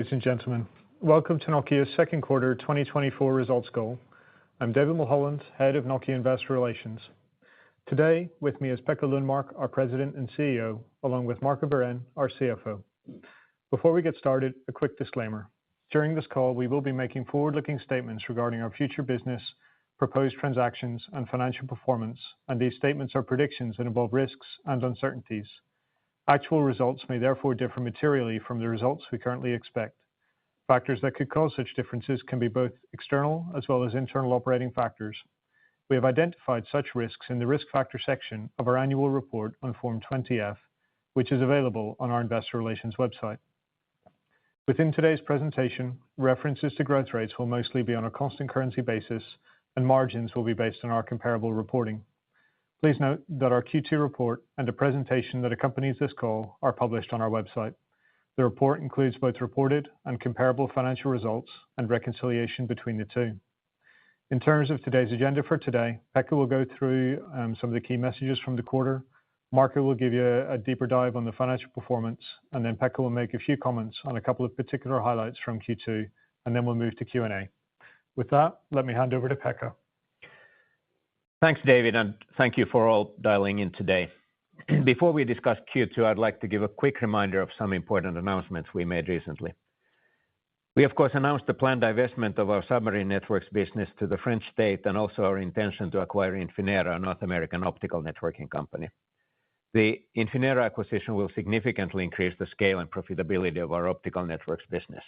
Ladies and gentlemen, welcome to Nokia's second quarter 2024 results call. I'm David Mulholland, Head of Nokia Investor Relations. Today, with me is Pekka Lundmark, our President and CEO, along with Marco Wirén, our CFO. Before we get started, a quick disclaimer. During this call, we will be making forward-looking statements regarding our future business, proposed transactions, and financial performance, and these statements are predictions that involve risks and uncertainties. Actual results may therefore differ materially from the results we currently expect. Factors that could cause such differences can be both external as well as internal operating factors. We have identified such risks in the Risk Factor section of our annual report on Form 20-F, which is available on our Investor Relations website. Within today's presentation, references to growth rates will mostly be on a constant currency basis, and margins will be based on our comparable reporting. Please note that our Q2 report and a presentation that accompanies this call are published on our website. The report includes both reported and comparable financial results and reconciliation between the two. In terms of today's agenda for today, Pekka will go through some of the key messages from the quarter. Marco will give you a deeper dive on the financial performance, and then Pekka will make a few comments on a couple of particular highlights from Q2, and then we'll move to Q&A. With that, let me hand over to Pekka. Thanks, David, and thank you for all dialing in today. Before we discuss Q2, I'd like to give a quick reminder of some important announcements we made recently. We, of course, announced the planned divestment of our submarine networks business to the French state and also our intention to acquire Infinera, a North American optical networking company. The Infinera acquisition will significantly increase the scale and profitability of our optical networks business.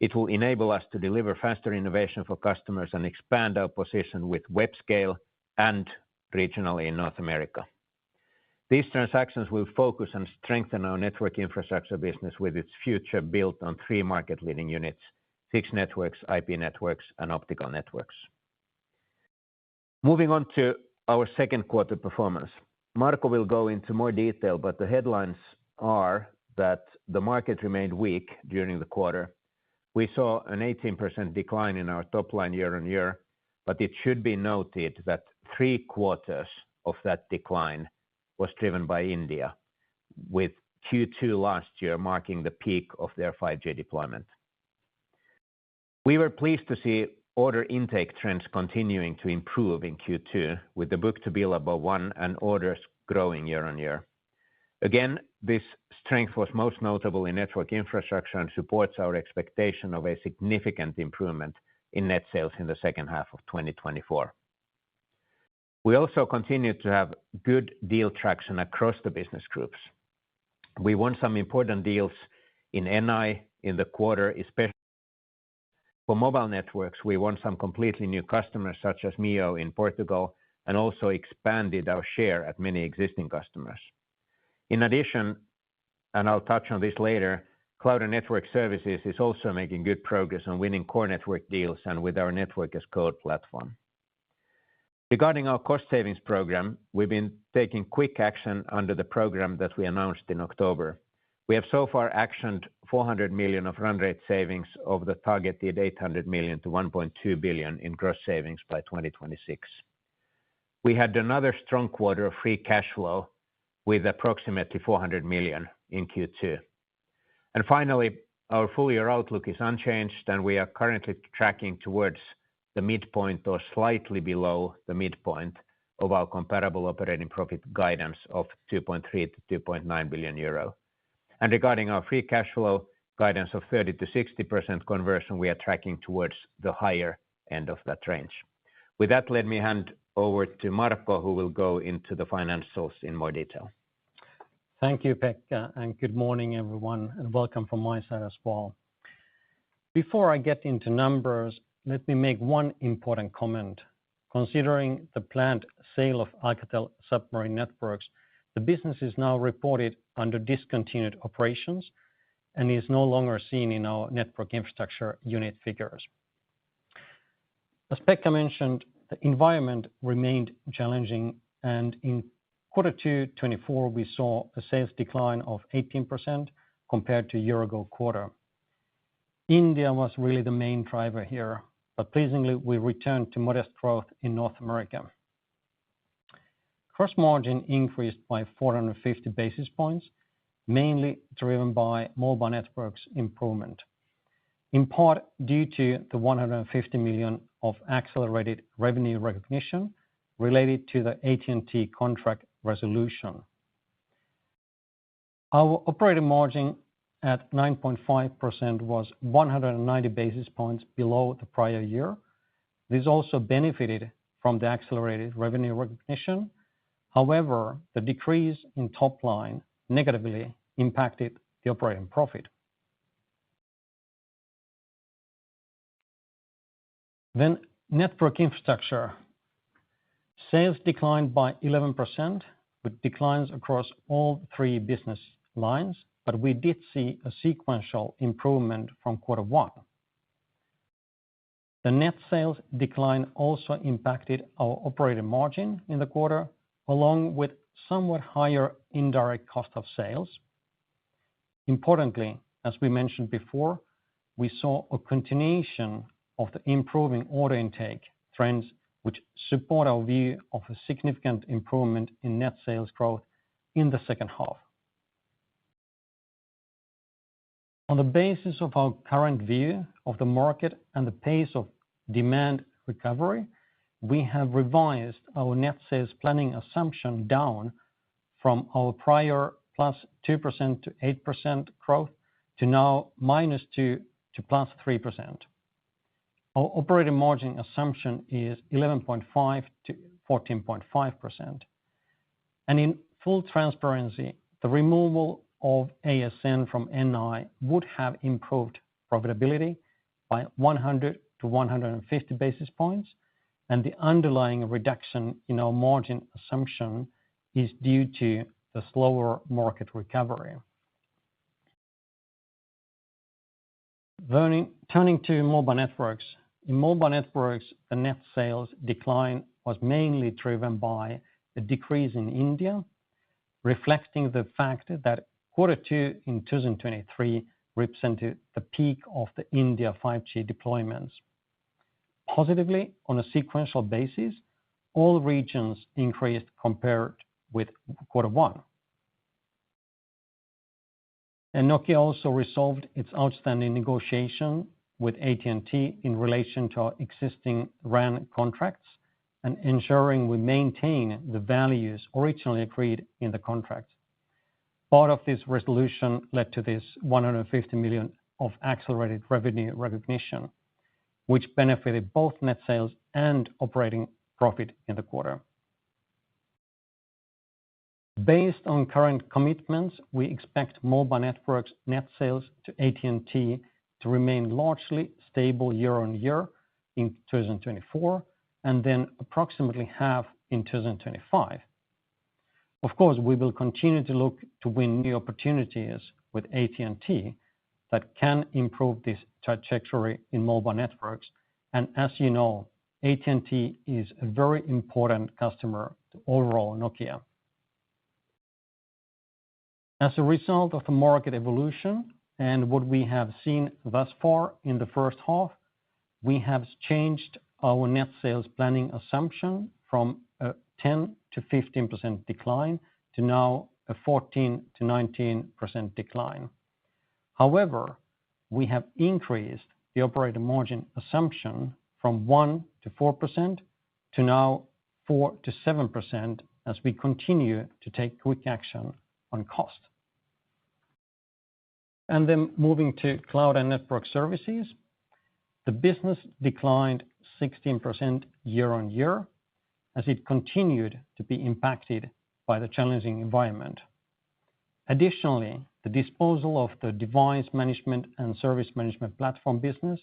It will enable us to deliver faster innovation for customers and expand our position with web scale and regionally in North America. These transactions will focus and strengthen our network infrastructure business with its future built on three market-leading units: fixed networks, IP networks, and optical networks. Moving on to our second quarter performance. Marco will go into more detail, but the headlines are that the market remained weak during the quarter. We saw an 18% decline in our top line year-on-year, but it should be noted that 3/4 of that decline was driven by India, with Q2 last year marking the peak of their 5G deployment. We were pleased to see order intake trends continuing to improve in Q2, with the book-to-bill above 1 and orders growing year-on-year. Again, this strength was most notable in network infrastructure and supports our expectation of a significant improvement in net sales in the second half of 2024. We also continued to have good deal traction across the business groups. We won some important deals in NI in the quarter, especially for mobile networks. We won some completely new customers, such as MEO in Portugal, and also expanded our share at many existing customers. In addition, and I'll touch on this later, Cloud and Network Services is also making good progress on winning core network deals and with our Network as Code platform. Regarding our cost savings program, we've been taking quick action under the program that we announced in October. We have so far actioned 400 million of run rate savings of the targeted 800 million to 1.2 billion in gross savings by 2026. We had another strong quarter of free cash flow with approximately 400 million in Q2. And finally, our full year outlook is unchanged, and we are currently tracking towards the midpoint or slightly below the midpoint of our comparable operating profit guidance of 2.3 to 2.9 billion euro. And regarding our free cash flow guidance of 30 to 60% conversion, we are tracking towards the higher end of that range. With that, let me hand over to Marco, who will go into the financials in more detail. Thank you, Pekka, and good morning, everyone, and welcome from my side as well. Before I get into numbers, let me make one important comment. Considering the planned sale of Alcatel Submarine Networks, the business is now reported under discontinued operations and is no longer seen in our network infrastructure unit figures. As Pekka mentioned, the environment remained challenging, and in Quarter 2 2024, we saw a sales decline of 18% compared to year-ago quarter. India was really the main driver here, but pleasingly, we returned to modest growth in North America. Gross margin increased by 450 basis points, mainly driven by mobile networks improvement. in part due to the 150 million of accelerated revenue recognition related to the AT&T contract resolution. Our operating margin at 9.5% was 190 basis points below the prior year. This also benefited from the accelerated revenue recognition. However, the decrease in top line negatively impacted the operating profit. Then network infrastructure. Sales declined by 11%, with declines across all three business lines, but we did see a sequential improvement from quarter one. The net sales decline also impacted our operating margin in the quarter, along with somewhat higher indirect cost of sales. Importantly, as we mentioned before, we saw a continuation of the improving order intake trends, which support our view of a significant improvement in net sales growth in the second half. On the basis of our current view of the market and the pace of demand recovery, we have revised our net sales planning assumption down from our prior +2% to 8% growth to now -2% to +3%. Our operating margin assumption is 11.5% to 14.5%. And in full transparency, the removal of ASN from NI would have improved profitability by 100 to 150 basis points, and the underlying reduction in our margin assumption is due to the slower market recovery. Turning to mobile networks. In mobile networks, the net sales decline was mainly driven by a decrease in India, reflecting the fact that quarter two in 2023 represented the peak of the India 5G deployments. Positively, on a sequential basis, all regions increased compared with quarter one. And Nokia also resolved its outstanding negotiation with AT&T in relation to our existing RAN contracts and ensuring we maintain the values originally agreed in the contracts. Part of this resolution led to this 150 million of accelerated revenue recognition, which benefited both net sales and operating profit in the quarter. Based on current commitments, we expect mobile networks net sales to AT&T to remain largely stable year-on-year in 2024, and then approximately half in 2025. Of course, we will continue to look to win new opportunities with AT&T that can improve this trajectory in mobile networks. And as you know, AT&T is a very important customer to overall Nokia. As a result of the market evolution and what we have seen thus far in the first half, we have changed our net sales planning assumption from a 10 to 15% decline to now a 14 to 19% decline. However, we have increased the operating margin assumption from 1 to 4% to now 4 to 7% as we continue to take quick action on cost. And then moving to cloud and network services, the business declined 16% year-on-year as it continued to be impacted by the challenging environment. Additionally, the disposal of the device management and service management platform business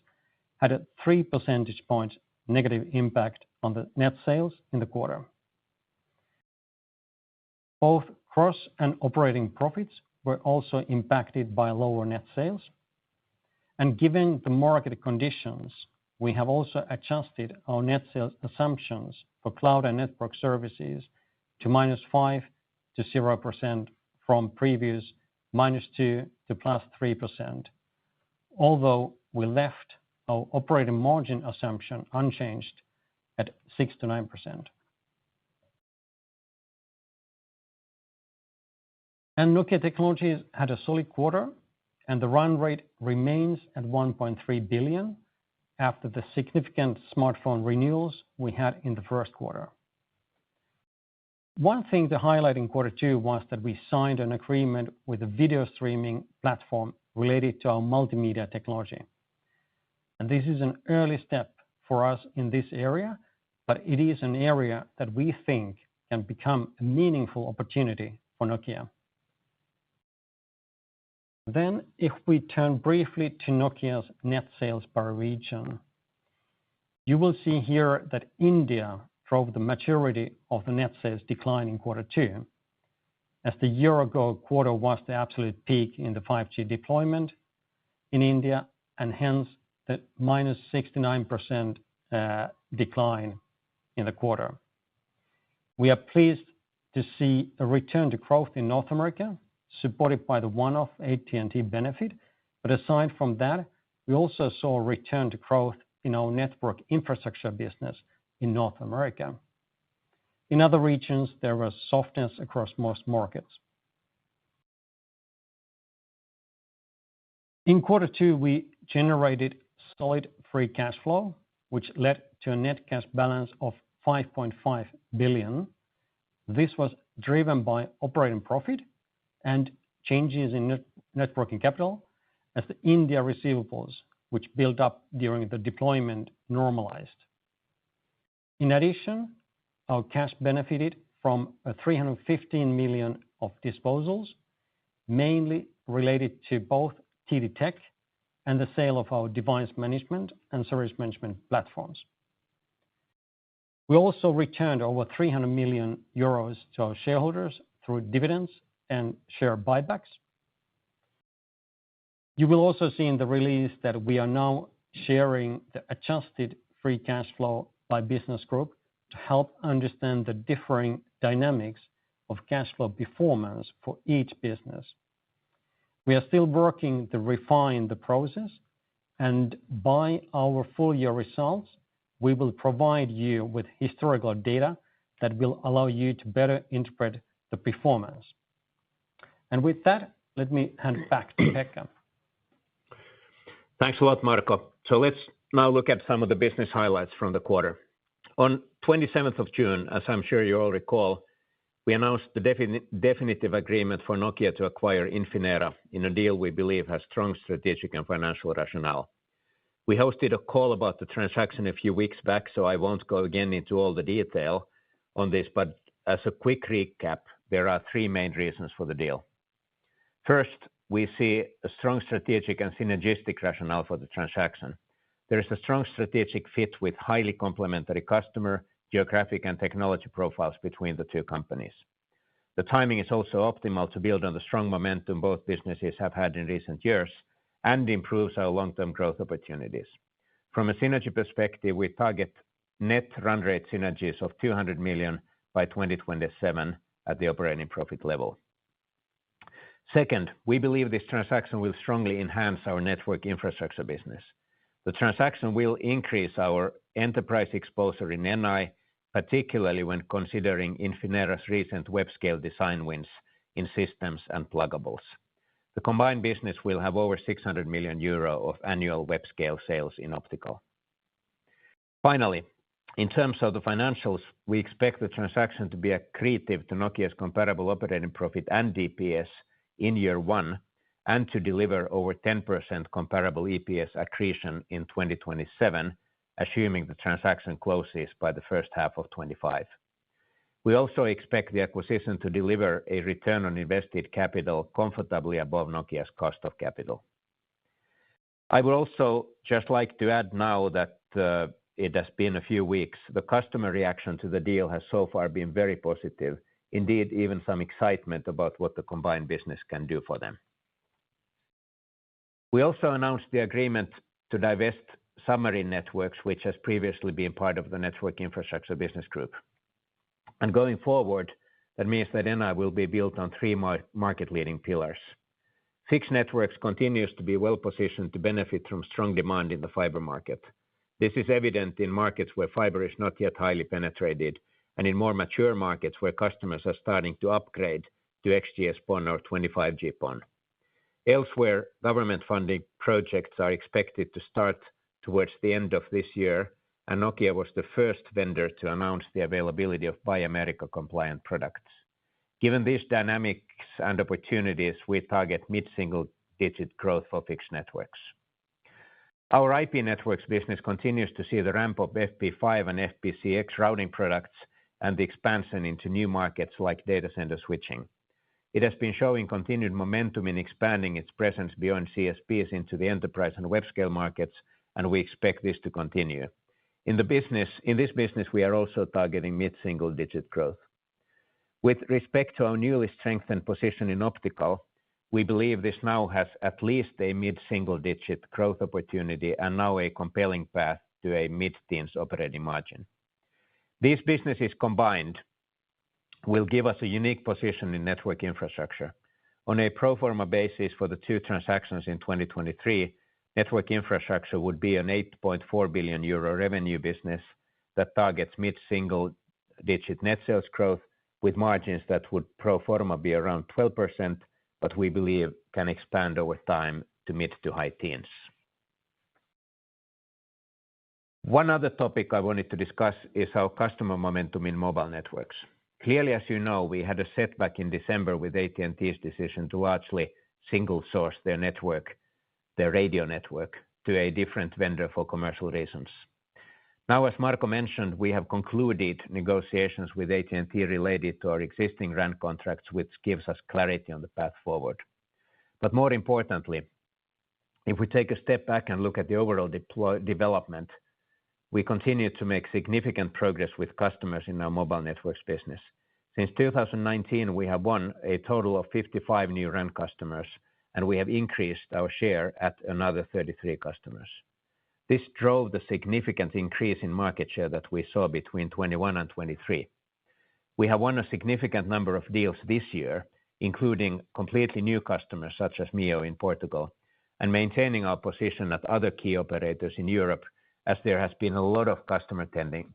had a 3 percentage points negative impact on the net sales in the quarter. Both gross and operating profits were also impacted by lower net sales. And given the market conditions, we have also adjusted our net sales assumptions for cloud and network services to -5 to 0% from previous -2 to +3%, although we left our operating margin assumption unchanged at 6 to 9%. And Nokia Technologies had a solid quarter and the run rate remains at 1.3 billion after the significant smartphone renewals we had in the first quarter. One thing to highlight in quarter two was that we signed an agreement with a video streaming platform related to our multimedia technology. And this is an early step for us in this area, but it is an area that we think can become a meaningful opportunity for Nokia. Then, if we turn briefly to Nokia's net sales per region, you will see here that India drove the majority of the net sales decline in quarter two, as the year-ago quarter was the absolute peak in the 5G deployment in India, and hence the minus 69% decline in the quarter. We are pleased to see a return to growth in North America, supported by the one-off AT&T benefit, but aside from that, we also saw a return to growth in our network infrastructure business in North America. In other regions, there was softness across most markets. In quarter two, we generated solid free cash flow, which led to a net cash balance of 5.5 billion. This was driven by operating profit and changes in net working capital as the India receivables, which built up during the deployment, normalized. In addition, our cash benefited from 315 million of disposals, mainly related to both TD Tech and the sale of our device management and service management platforms. We also returned over 300 million euros to our shareholders through dividends and share buybacks. You will also see in the release that we are now sharing the adjusted free cash flow by business group to help understand the differing dynamics of cash flow performance for each business. We are still working to refine the process, and by our full year results, we will provide you with historical data that will allow you to better interpret the performance. And with that, let me hand back to Pekka. Thanks a lot, Marco. So let's now look at some of the business highlights from the quarter. On 27th of June, as I'm sure you all recall, we announced the definitive agreement for Nokia to acquire Infinera in a deal we believe has strong strategic and financial rationale. We hosted a call about the transaction a few weeks back, so I won't go again into all the detail on this, but as a quick recap, there are three main reasons for the deal. First, we see a strong strategic and synergistic rationale for the transaction. There is a strong strategic fit with highly complementary customer, geographic, and technology profiles between the two companies. The timing is also optimal to build on the strong momentum both businesses have had in recent years and improves our long-term growth opportunities. From a synergy perspective, we target net run rate synergies of 200 million by 2027 at the operating profit level. Second, we believe this transaction will strongly enhance our network infrastructure business. The transaction will increase our enterprise exposure in NI, particularly when considering Infinera's recent web-scale design wins in systems and pluggables. The combined business will have over 600 million euro of annual web-scale sales in optical. Finally, in terms of the financials, we expect the transaction to be accretive to Nokia's comparable operating profit and DPS in year one, and to deliver over 10% comparable EPS accretion in 2027, assuming the transaction closes by the first half of 2025. We also expect the acquisition to deliver a return on invested capital comfortably above Nokia's cost of capital. I would also just like to add now that it has been a few weeks. The customer reaction to the deal has so far been very positive. Indeed, even some excitement about what the combined business can do for them. We also announced the agreement to divest submarine networks, which has previously been part of the network infrastructure business group. And going forward, that means that NI will be built on three market-leading pillars. Fixed networks continues to be well positioned to benefit from strong demand in the fiber market. This is evident in markets where fiber is not yet highly penetrated, and in more mature markets where customers are starting to upgrade to XGS-PON or 25G-PON. Elsewhere, government funding projects are expected to start towards the end of this year, and Nokia was the first vendor to announce the availability of Buy America compliant products. Given these dynamics and opportunities, we target mid-single-digit growth for fixed networks. Our IP networks business continues to see the ramp of FP5 and FPcx routing products and the expansion into new markets like data center switching. It has been showing continued momentum in expanding its presence beyond CSPs into the enterprise and web-scale markets, and we expect this to continue. In this business, we are also targeting mid-single-digit growth. With respect to our newly strengthened position in optical, we believe this now has at least a mid-single-digit growth opportunity and now a compelling path to a mid-teens operating margin. These businesses combined will give us a unique position in network infrastructure. On a pro forma basis for the two transactions in 2023, network infrastructure would be an 8.4 billion euro revenue business that targets mid-single-digit net sales growth with margins that would pro forma be around 12%, but we believe can expand over time to mid to high teens. One other topic I wanted to discuss is our customer momentum in mobile networks. Clearly, as you know, we had a setback in December with AT&T's decision to largely single source their radio network, to a different vendor for commercial reasons. Now, as Marco mentioned, we have concluded negotiations with AT&T related to our existing RAN contracts, which gives us clarity on the path forward. But more importantly, if we take a step back and look at the overall development, we continue to make significant progress with customers in our mobile networks business. Since 2019, we have won a total of 55 new RAN customers, and we have increased our share at another 33 customers. This drove the significant increase in market share that we saw between 21 and 23. We have won a significant number of deals this year, including completely new customers such as MEO in Portugal, and maintaining our position at other key operators in Europe, as there has been a lot of customer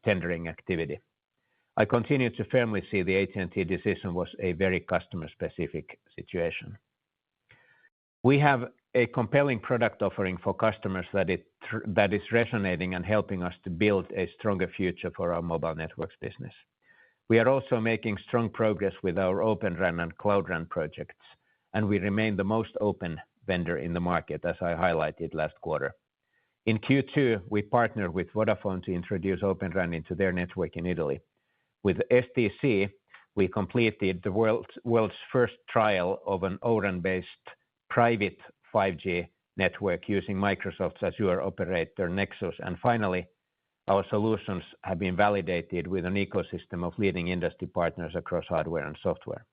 tendering activity. I continue to firmly see the AT&T decision was a very customer-specific situation. We have a compelling product offering for customers that is resonating and helping us to build a stronger future for our mobile networks business. We are also making strong progress with our Open RAN and Cloud RAN projects, and we remain the most open vendor in the market, as I highlighted last quarter. In Q2, we partnered with Vodafone to introduce Open RAN into their network in Italy. With STC, we completed the world's first trial of an O-RAN-based private 5G network using Microsoft's Azure operator Nexus. And finally, our solutions have been validated with an ecosystem of leading industry partners across hardware and software.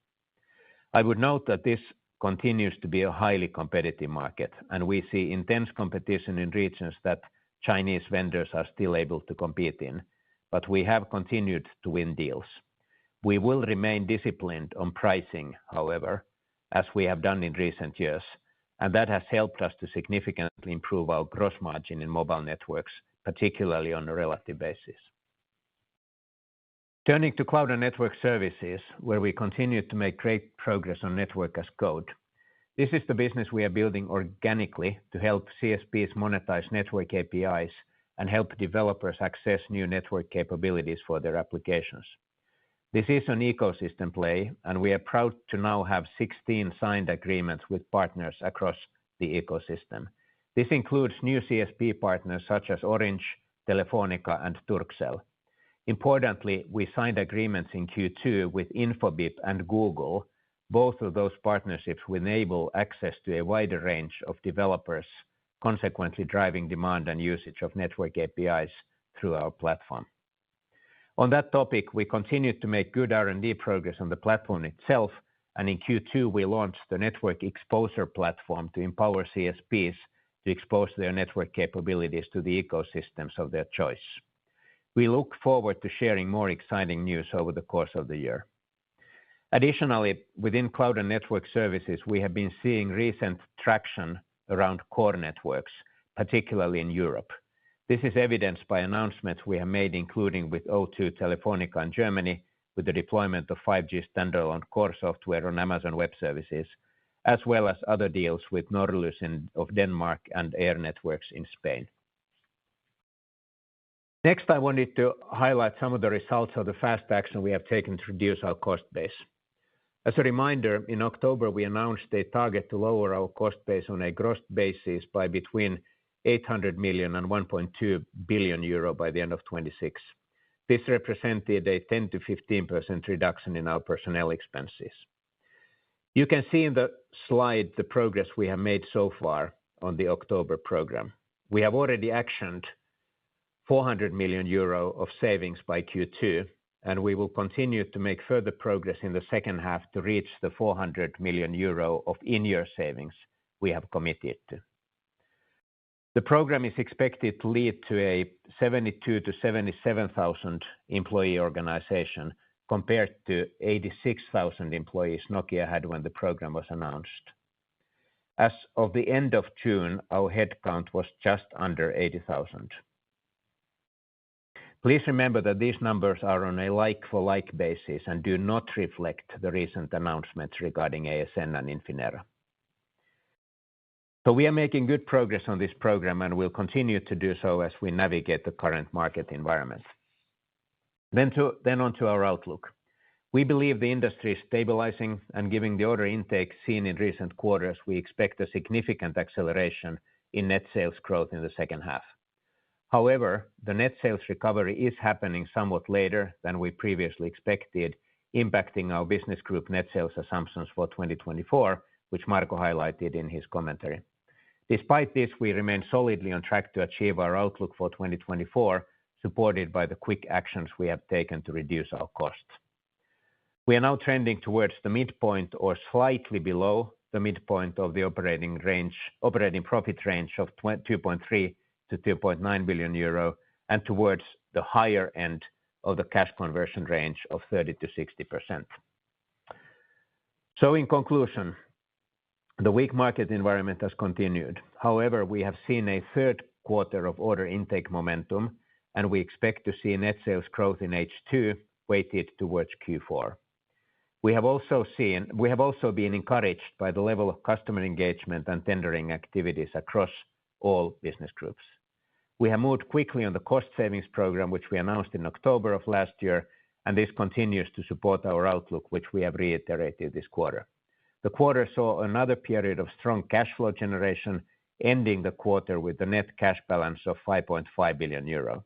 I would note that this continues to be a highly competitive market, and we see intense competition in regions that Chinese vendors are still able to compete in, but we have continued to win deals. We will remain disciplined on pricing, however, as we have done in recent years, and that has helped us to significantly improve our gross margin in mobile networks, particularly on a relative basis. Turning to cloud and network services, where we continue to make great progress on network as code. This is the business we are building organically to help CSPs monetize network APIs and help developers access new network capabilities for their applications. This is an ecosystem play, and we are proud to now have 16 signed agreements with partners across the ecosystem. This includes new CSP partners such as Orange, Telefonica, and Turkcell. Importantly, we signed agreements in Q2 with Infobip and Google. Both of those partnerships will enable access to a wider range of developers, consequently driving demand and usage of network APIs through our platform. On that topic, we continued to make good R&D progress on the platform itself, and in Q2 we launched the Network Exposure platform to empower CSPs to expose their network capabilities to the ecosystems of their choice. We look forward to sharing more exciting news over the course of the year. Additionally, within cloud and network services, we have been seeing recent traction around core networks, particularly in Europe. This is evidenced by announcements we have made, including with O2 Telefonica in Germany, with the deployment of 5G standalone core software on Amazon Web Services, as well as other deals with Norlys of Denmark and Air Networks in Spain. Next, I wanted to highlight some of the results of the fast action we have taken to reduce our cost base. As a reminder, in October, we announced a target to lower our cost base on a gross basis by between 800 million and 1.2 billion euro by the end of 2026. This represented a 10 to 15% reduction in our personnel expenses. You can see in the slide the progress we have made so far on the October program. We have already actioned 400 million euro of savings by Q2, and we will continue to make further progress in the second half to reach the 400 million euro of in-year savings we have committed to. The program is expected to lead to a 72 to 77,000 employee organization compared to 86,000 employees Nokia had when the program was announced. As of the end of June, our headcount was just under 80,000. Please remember that these numbers are on a like-for-like basis and do not reflect the recent announcements regarding ASN and Infinera. So we are making good progress on this program and will continue to do so as we navigate the current market environment. Then on to our outlook. We believe the industry is stabilizing, and given the order intake seen in recent quarters, we expect a significant acceleration in net sales growth in the second half. However, the net sales recovery is happening somewhat later than we previously expected, impacting our business group net sales assumptions for 2024, which Marco highlighted in his commentary. Despite this, we remain solidly on track to achieve our outlook for 2024, supported by the quick actions we have taken to reduce our costs. We are now trending towards the midpoint or slightly below the midpoint of the operating profit range of 2.3 to 2.9 billion euro, and towards the higher end of the cash conversion range of 30 to 60%. So in conclusion, the weak market environment has continued. However, we have seen a third quarter of order intake momentum, and we expect to see net sales growth in H2 weighted towards Q4. We have also been encouraged by the level of customer engagement and tendering activities across all business groups. We have moved quickly on the cost savings program, which we announced in October of last year, and this continues to support our outlook, which we have reiterated this quarter. The quarter saw another period of strong cash flow generation, ending the quarter with a net cash balance of 5.5 billion euro.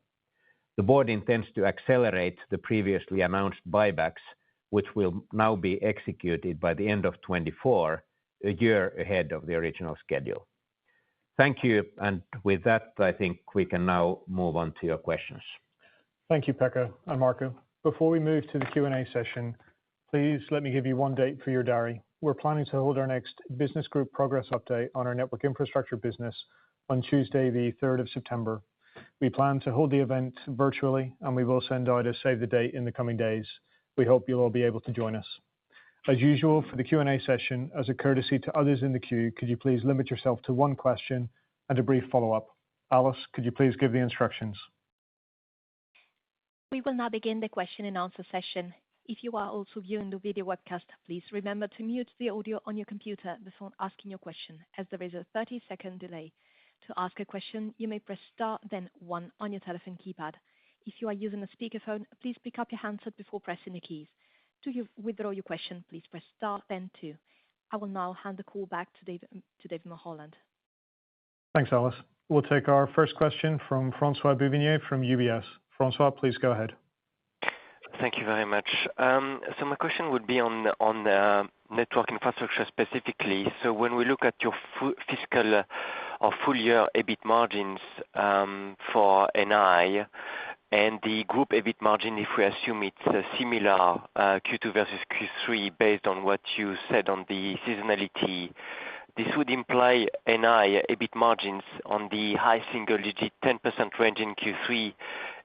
The board intends to accelerate the previously announced buybacks, which will now be executed by the end of 2024, a year ahead of the original schedule. Thank you, and with that, I think we can now move on to your questions. Thank you, Pekka and Marco. Before we move to the Q&A session, please let me give you one date for your diary. We're planning to hold our next business group progress update on our network infrastructure business on Tuesday, the 3rd of September. We plan to hold the event virtually, and we will send out a save the date in the coming days. We hope you'll all be able to join us. As usual, for the Q&A session, as a courtesy to others in the queue, could you please limit yourself to one question and a brief follow-up? Alice, could you please give the instructions? We will now begin the question and answer session. If you are also viewing the video webcast, please remember to mute the audio on your computer before asking your question, as there is a 30-second delay. To ask a question, you may press star, then 1 on your telephone keypad. If you are using a speakerphone, please pick up your handset before pressing the keys. To withdraw your question, please press star, then 2. I will now hand the call back to David Mulholland. Thanks, Alice. We'll take our first question from François Bouvignies from UBS. François, please go ahead. Thank you very much. So my question would be on network infrastructure specifically. So when we look at your fiscal or full year EBIT margins for NI and the group EBIT margin, if we assume it's similar Q2 versus Q3 based on what you said on the seasonality, this would imply NI EBIT margins on the high single-digit 10% range in Q3,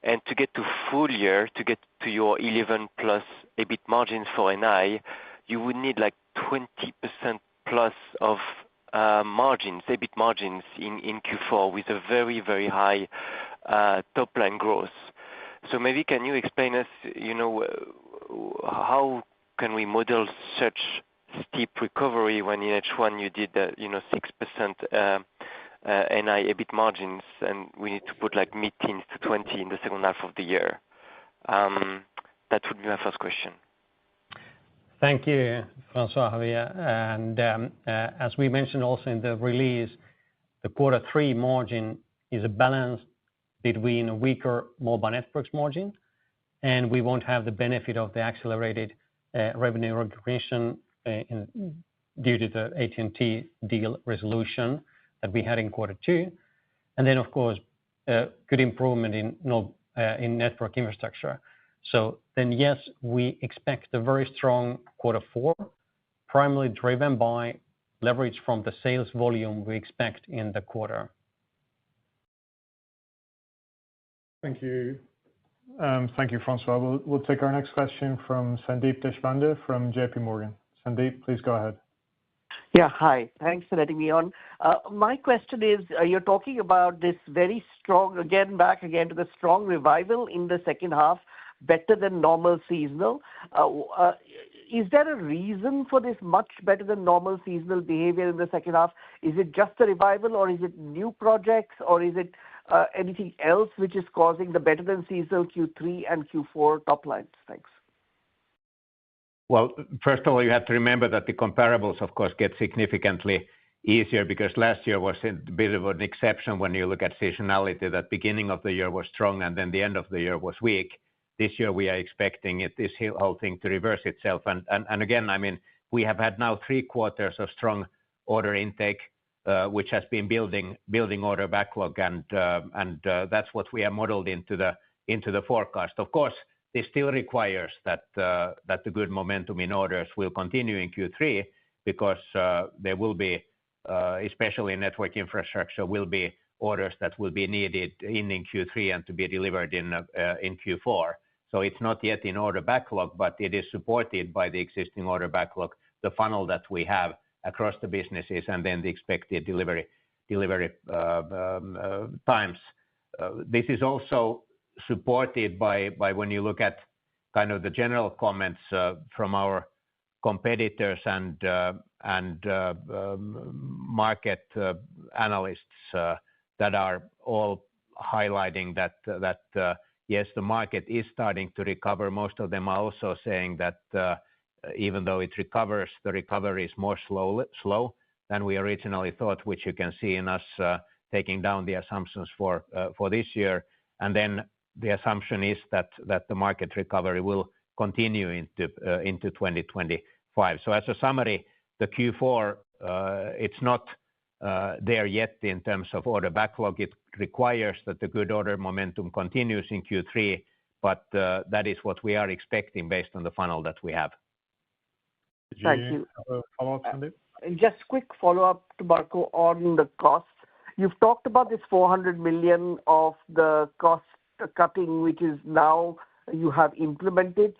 and to get to full year, to get to your 11 plus EBIT margins for NI, you would need like 20% plus of margins, EBIT margins in Q4 with a very, very high top line growth. So maybe can you explain us, how can we model such steep recovery when in H1 you did 6% NI EBIT margins, and we need to put like mid-teens to 20 in the second half of the year? That would be my first question. Thank you, François-Xavier. And as we mentioned also in the release, the quarter three margin is a balance between a weaker mobile networks margin, and we won't have the benefit of the accelerated revenue recognition due to the AT&T deal resolution that we had in quarter two. And then, of course, good improvement in network infrastructure. So then, yes, we expect a very strong quarter four, primarily driven by leverage from the sales volume we expect in the quarter. Thank you. Thank you, François. We'll take our next question from Sandeep Deshpande from JP Morgan. Sandeep, please go ahead. Yeah, hi. Thanks for letting me on. My question is, you're talking about this very strong, back again to the strong revival in the second half, better than normal seasonal. Is there a reason for this much better than normal seasonal behavior in the second half? Is it just a revival, or is it new projects, or is it anything else which is causing the better than seasonal Q3 and Q4 top lines? Thanks. Well, first of all, you have to remember that the comparables, of course, get significantly easier because last year was a bit of an exception when you look at seasonality. That beginning of the year was strong and then the end of the year was weak. This year we are expecting this whole thing to reverse itself. And again, I mean, we have had now 3 quarters of strong order intake, which has been building order backlog, and that's what we have modeled into the forecast. Of course, this still requires that the good momentum in orders will continue in Q3 because there will be, especially in network infrastructure, will be orders that will be needed in Q3 and to be delivered in Q4. So it's not yet in order backlog, but it is supported by the existing order backlog, the funnel that we have across the businesses, and then the expected delivery times. This is also supported by when you look at kind of the general comments from our competitors and market analysts that are all highlighting that yes, the market is starting to recover. Most of them are also saying that even though it recovers, the recovery is more slow than we originally thought, which you can see in us taking down the assumptions for this year. And then the assumption is that the market recovery will continue into 2025. So as a summary, the Q4, it's not there yet in terms of order backlog. It requires that the good order momentum continues in Q3, but that is what we are expecting based on the funnel that we have. Thank you. Follow-up, Sandeep? Just quick follow-up to Marco on the costs. You've talked about this 400 million of the cost cutting, which is now you have implemented.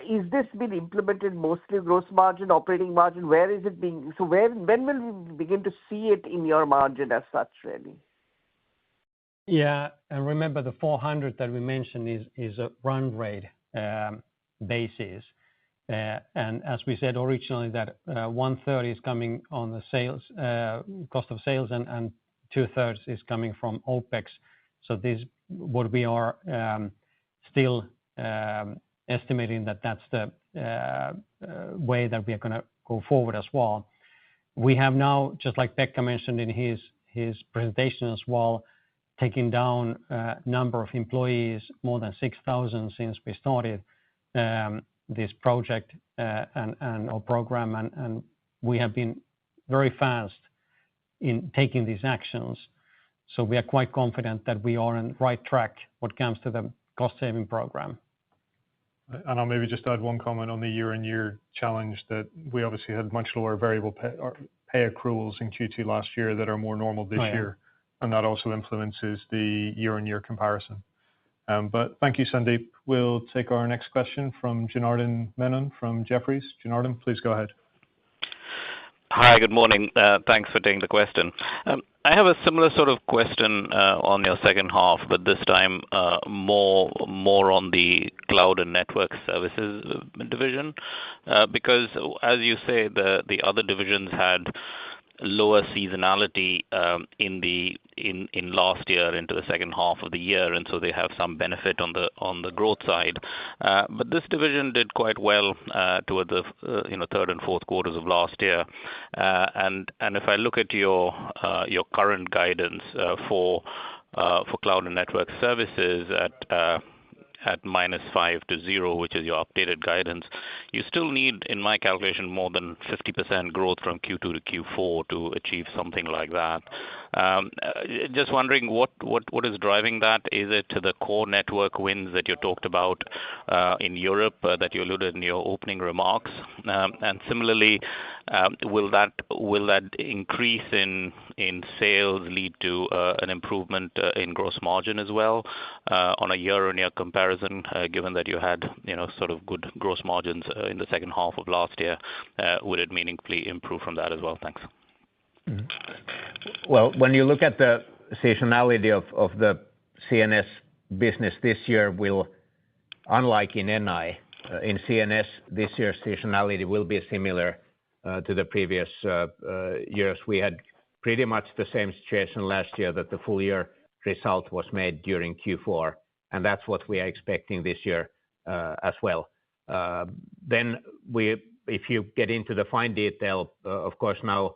Is this been implemented mostly gross margin, operating margin? Where is it being? So when will we begin to see it in your margin as such, really? Yeah, and remember the 400 that we mentioned is a run rate basis. And as we said originally, that 1/3 is coming on the sales cost of sales, and 2/3 is coming from OPEX. So this what we are still estimating that's the way that we are going to go forward as well. We have now, just like Pekka mentioned in his presentation as well, taking down number of employees, more than 6,000 since we started this project or program, and we have been very fast in taking these actions. So we are quite confident that we are on the right track when it comes to the cost-saving program. And I'll maybe just add one comment on the year-on-year challenge that we obviously had much lower variable pay accruals in Q2 last year that are more normal this year, and that also influences the year-on-year comparison. But thank you, Sandeep. We'll take our next question from Janardan Menon from Jefferies. Janardan, please go ahead. Hi, good morning. Thanks for taking the question. I have a similar sort of question on your second half, but this time more on the cloud and network services division, because as you say, the other divisions had lower seasonality in last year into the second half of the year, and so they have some benefit on the growth side. But this division did quite well toward the third and fourth quarters of last year. And if I look at your current guidance for cloud and network services at -5 to 0, which is your updated guidance, you still need, in my calculation, more than 50% growth from Q2 to Q4 to achieve something like that. Just wondering what is driving that? Is it the core network wins that you talked about in Europe that you alluded in your opening remarks? And similarly, will that increase in sales lead to an improvement in gross margin as well on a year-on-year comparison, given that you had sort of good gross margins in the second half of last year? Would it meaningfully improve from that as well? Thanks. Well, when you look at the seasonality of the CNS business this year, will, unlike in NI, in CNS, this year's seasonality will be similar to the previous years. We had pretty much the same situation last year, that the full year result was made during Q4, and that's what we are expecting this year as well. Then if you get into the fine detail, of course, now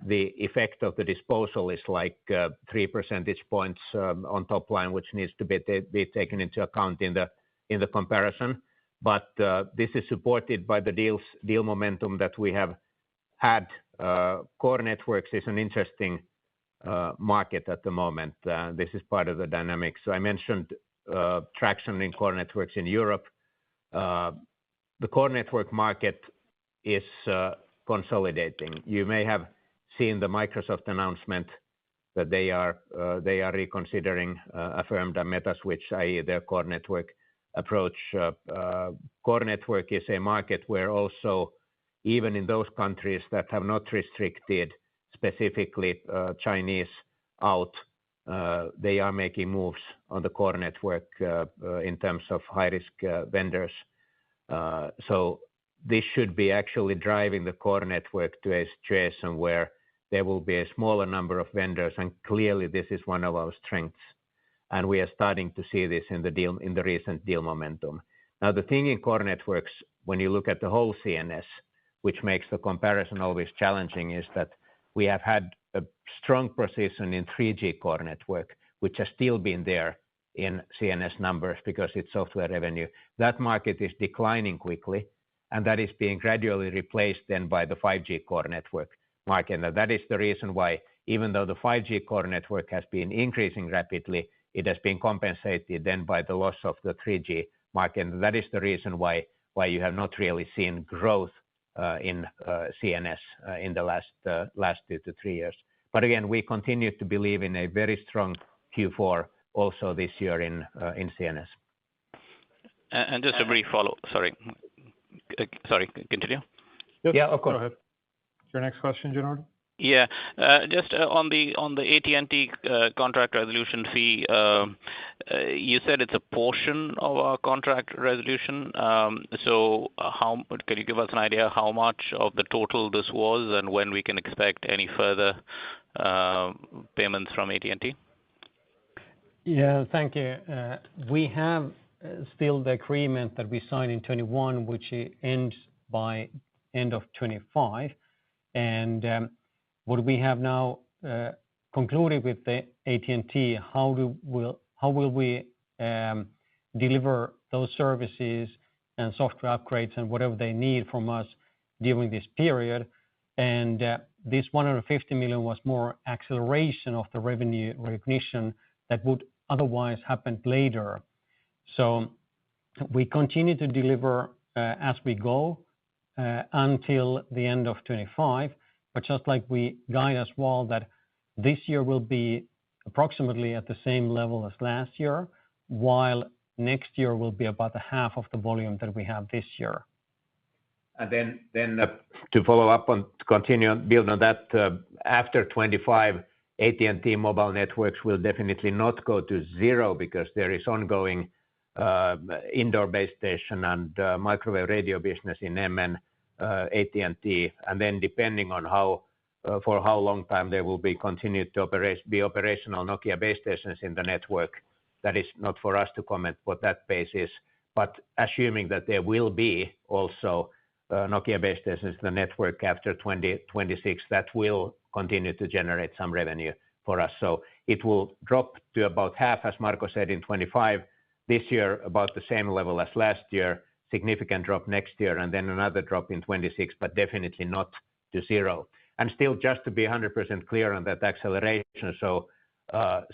the effect of the disposal is like 3 percentage points on top line, which needs to be taken into account in the comparison. But this is supported by the deal momentum that we have had. Core networks is an interesting market at the moment. This is part of the dynamics. So I mentioned traction in core networks in Europe. The core network market is consolidating. You may have seen the Microsoft announcement that they are reconsidering Affirmed and Metaswitch, i.e. their core network approach. Core network is a market where also, even in those countries that have not restricted specifically Chinese out, they are making moves on the core network in terms of high-risk vendors. So this should be actually driving the core network to a situation where there will be a smaller number of vendors, and clearly this is one of our strengths. And we are starting to see this in the recent deal momentum. Now, the thing in core networks, when you look at the whole CNS, which makes the comparison always challenging, is that we have had a strong position in 3G core network, which has still been there in CNS numbers because it's software revenue. That market is declining quickly, and that is being gradually replaced then by the 5G core network market. And that is the reason why, even though the 5G core network has been increasing rapidly, it has been compensated then by the loss of the 3G market. And that is the reason why you have not really seen growth in CNS in the last 2 to 3 years. But again, we continue to believe in a very strong Q4 also this year in CNS. And just a brief follow. Sorry, continue. Yeah, of course. Go ahead. Your next question, Janardan? Yeah, just on the AT&T contract resolution fee, you said it's a portion of our contract resolution. So can you give us an idea how much of the total this was, and when we can expect any further payments from AT&T? Yeah, thank you. We have still the agreement that we signed in 2021, which ends by end of 2025. And what we have now concluded with the AT&T, how will we deliver those services and software upgrades and whatever they need from us during this period. And this 150 million was more acceleration of the revenue recognition that would otherwise happen later. So we continue to deliver as we go until the end of 2025. But just like we guide as well, that this year will be approximately at the same level as last year, while next year will be about the half of the volume that we have this year. And then to follow up on, to continue on, build on that, after 25, AT&T Mobile Networks will definitely not go to zero because there is ongoing indoor base station and microwave radio business in MN, AT&T, and then depending on for how long time they will be continued to be operational Nokia base stations in the network. That is not for us to comment what that base is, but assuming that there will be also Nokia base stations in the network after 2026, that will continue to generate some revenue for us. So it will drop to about half, as Marco said, in 25. This year, about the same level as last year, significant drop next year, and then another drop in 26, but definitely not to zero. And still, just to be 100% clear on that acceleration, so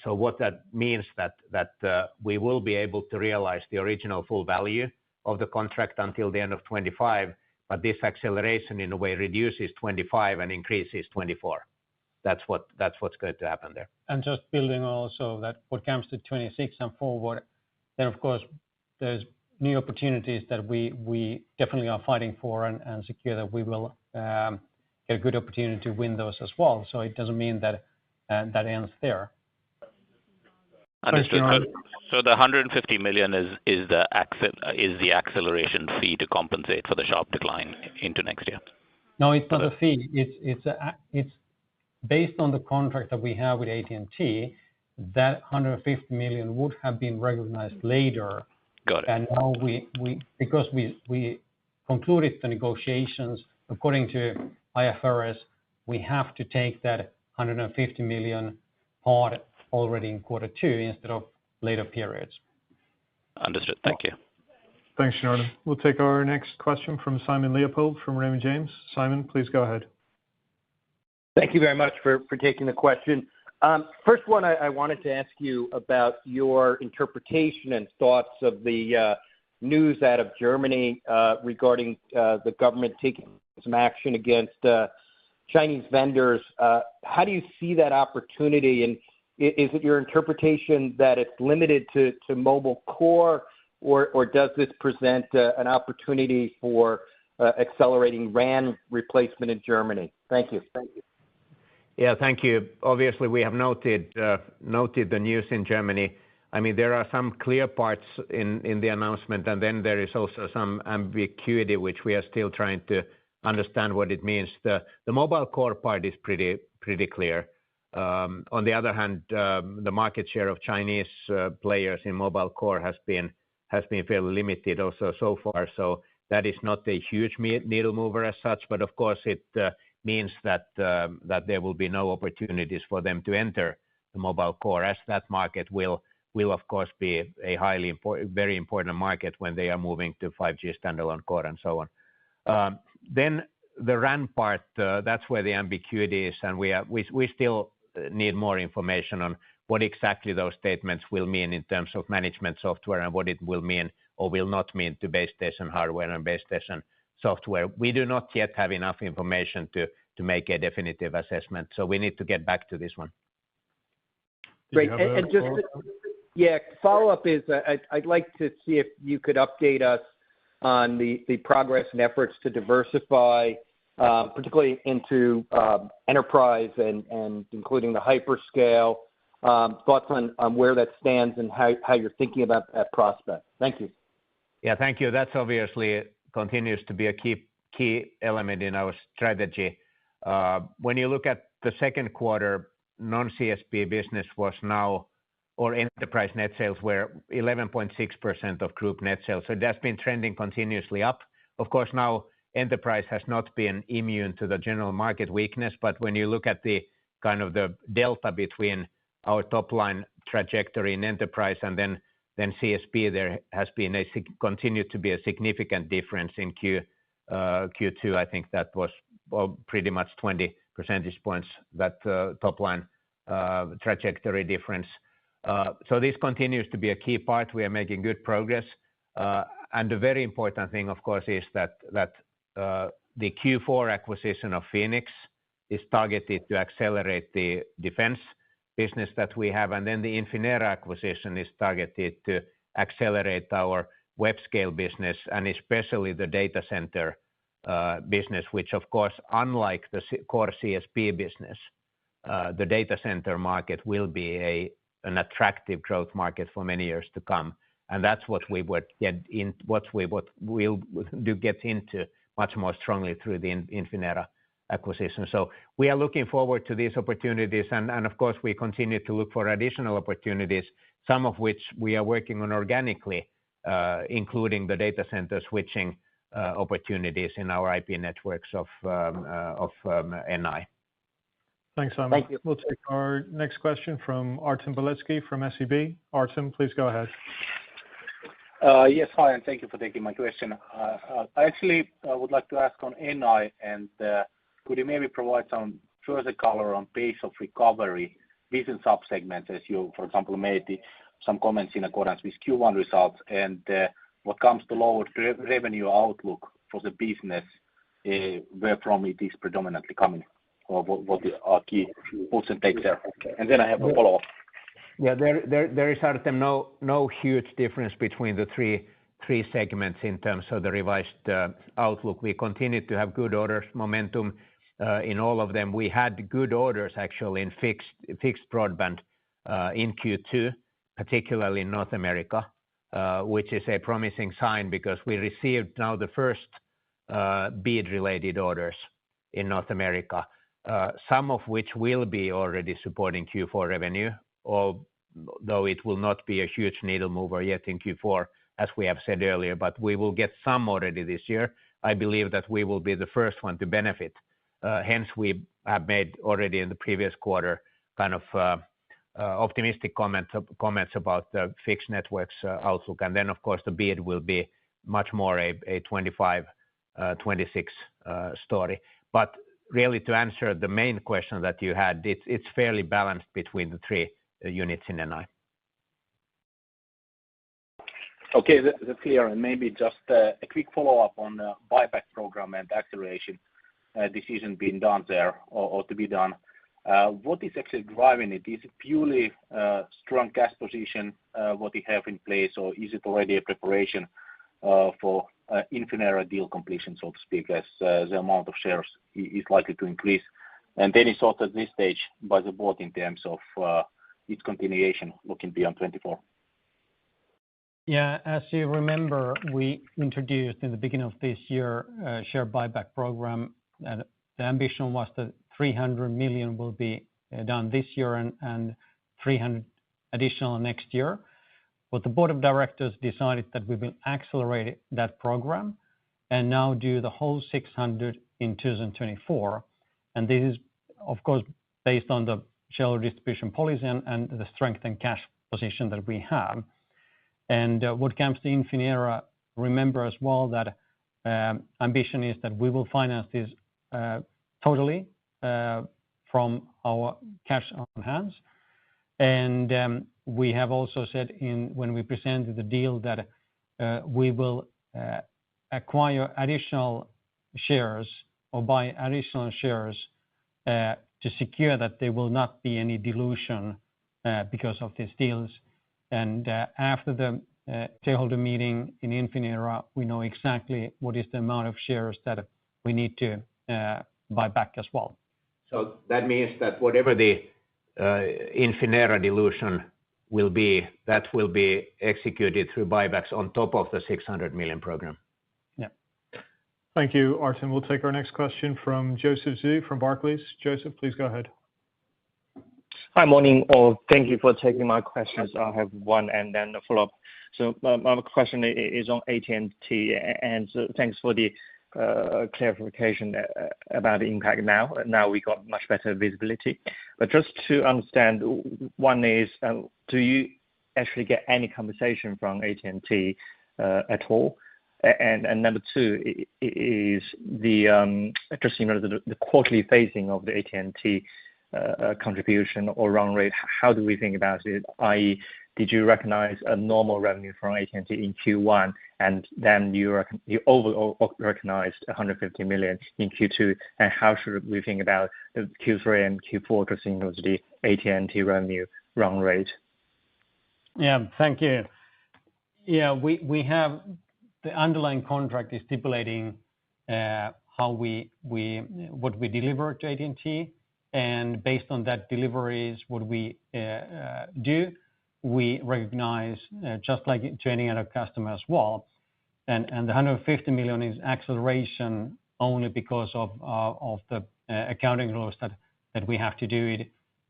what that means that we will be able to realize the original full value of the contract until the end of 25, but this acceleration in a way reduces 25 and increases 24. That's what's going to happen there. And just building also that what comes to 26 and forward, then of course there's new opportunities that we definitely are fighting for and secure that we will get a good opportunity to win those as well. So it doesn't mean that that ends there. Understood. So the 150 million is the acceleration fee to compensate for the sharp decline into next year? No, it's not a fee. It's based on the contract that we have with AT&T. That 150 million would have been recognized later. Got it. And now because we concluded the negotiations according to IFRS, we have to take that 150 million part already in quarter two instead of later periods. Understood. Thank you. Thanks, Jordan. We'll take our next question from Simon Leopold from Raymond James. Simon, please go ahead. Thank you very much for taking the question. First one, I wanted to ask you about your interpretation and thoughts of the news out of Germany regarding the government taking some action against Chinese vendors. How do you see that opportunity? And is it your interpretation that it's limited to mobile core, or does this present an opportunity for accelerating RAN replacement in Germany? Thank you. Yeah, thank you. Obviously, we have noted the news in Germany. I mean, there are some clear parts in the announcement, and then there is also some ambiguity, which we are still trying to understand what it means. The mobile core part is pretty clear. On the other hand, the market share of Chinese players in mobile core has been fairly limited also so far. So that is not a huge needle mover as such, but of course it means that there will be no opportunities for them to enter the mobile core, as that market will of course be a very important market when they are moving to 5G standalone core and so on. Then the RAN part, that's where the ambiguity is, and we still need more information on what exactly those statements will mean in terms of management software and what it will mean or will not mean to base station hardware and base station software. We do not yet have enough information to make a definitive assessment, so we need to get back to this one. Great. And just follow-up is I'd like to see if you could update us on the progress and efforts to diversify, particularly into enterprise and including the hyperscale. Thoughts on where that stands and how you're thinking about that prospect. Thank you. Yeah, thank you. That's obviously continues to be a key element in our strategy. When you look at the second quarter, non-CSP business was now, or enterprise net sales were 11.6% of group net sales. So that's been trending continuously up. Of course, now enterprise has not been immune to the general market weakness, but when you look at the kind of the delta between our top line trajectory in enterprise and then CSP, there has been continued to be a significant difference in Q2. I think that was pretty much 20 percentage points, that top line trajectory difference. So this continues to be a key part. We are making good progress. And the very important thing, of course, is that the Q4 acquisition of Phoenix is targeted to accelerate the defense business that we have. And then the Infinera acquisition is targeted to accelerate our web scale business and especially the data center business, which of course, unlike the core CSP business, the data center market will be an attractive growth market for many years to come. And that's what we would get into much more strongly through the Infinera acquisition. So we are looking forward to these opportunities, and of course we continue to look for additional opportunities, some of which we are working on organically, including the data center switching opportunities in our IP networks of NI. Thanks, Simon. Thank you. We'll take our next question from Artem Beletski from SEB. Artem, please go ahead. Yes, hi, and thank you for taking my question. I actually would like to ask on NI, and could you maybe provide some further color on pace of recovery within subsegments, as you, for example, made some comments in accordance with Q1 results, and what comes to lower revenue outlook for the business, where from it is predominantly coming, or what are key puts and takes there? And then I have a follow-up. Yeah, there is, Artem, no huge difference between the three segments in terms of the revised outlook. We continue to have good orders momentum in all of them. We had good orders actually in fixed broadband in Q2, particularly in North America, which is a promising sign because we received now the first BEAD-related orders in North America, some of which will be already supporting Q4 revenue, although it will not be a huge needle mover yet in Q4, as we have said earlier, but we will get some already this year. I believe that we will be the first one to benefit. Hence, we have made already in the previous quarter kind of optimistic comments about the fixed networks outlook. And then, of course, the BEAD will be much more a 25, 26 story. But really, to answer the main question that you had, it's fairly balanced between the three units in NI. Okay, that's clear. And maybe just a quick follow-up on the buyback program and acceleration decision being done there or to be done. What is actually driving it? Is it purely strong cash position, what you have in place, or is it already a preparation for Infinera deal completion, so to speak, as the amount of shares is likely to increase? And any thought at this stage by the board in terms of its continuation looking beyond 24? Yeah, as you remember, we introduced in the beginning of this year a share buyback program, and the ambition was that 300 million will be done this year and 300 additional next year. But the board of directors decided that we will accelerate that program and now do the whole 600 in 2024. And this is, of course, based on the shareholder distribution policy and the strength and cash position that we have. And what comes to Infinera, remember as well that ambition is that we will finance this totally from our cash on hands. And we have also said when we presented the deal that we will acquire additional shares or buy additional shares to secure that there will not be any dilution because of these deals. And after the shareholder meeting in Infinera, we know exactly what is the amount of shares that we need to buy back as well. So that means that whatever the Infinera dilution will be, that will be executed through buybacks on top of the 600 million program. Yeah. Thank you, Artem. We'll take our next question from Joseph Zhou from Barclays. Joseph, please go ahead. Hi, morning, all. Thank you for taking my questions. I have one and then a follow-up. So my question is on AT&T, and so thanks for the clarification about the impact now. Now we got much better visibility. But just to understand, one is, do you actually get any compensation from AT&T at all? And number two is the just the quarterly phasing of the AT&T contribution or run rate. How do we think about it? I.e., did you recognize a normal revenue from AT&T in Q1, and then you overall recognized 150 million in Q2? And how should we think about the Q3 and Q4 to see the AT&T revenue run rate? Yeah, thank you. Yeah, we have the underlying contract is stipulating what we deliver to AT&T, and based on that deliveries, what we do, we recognize just like to any other customer as well. And the 150 million is acceleration only because of the accounting rules that we have to do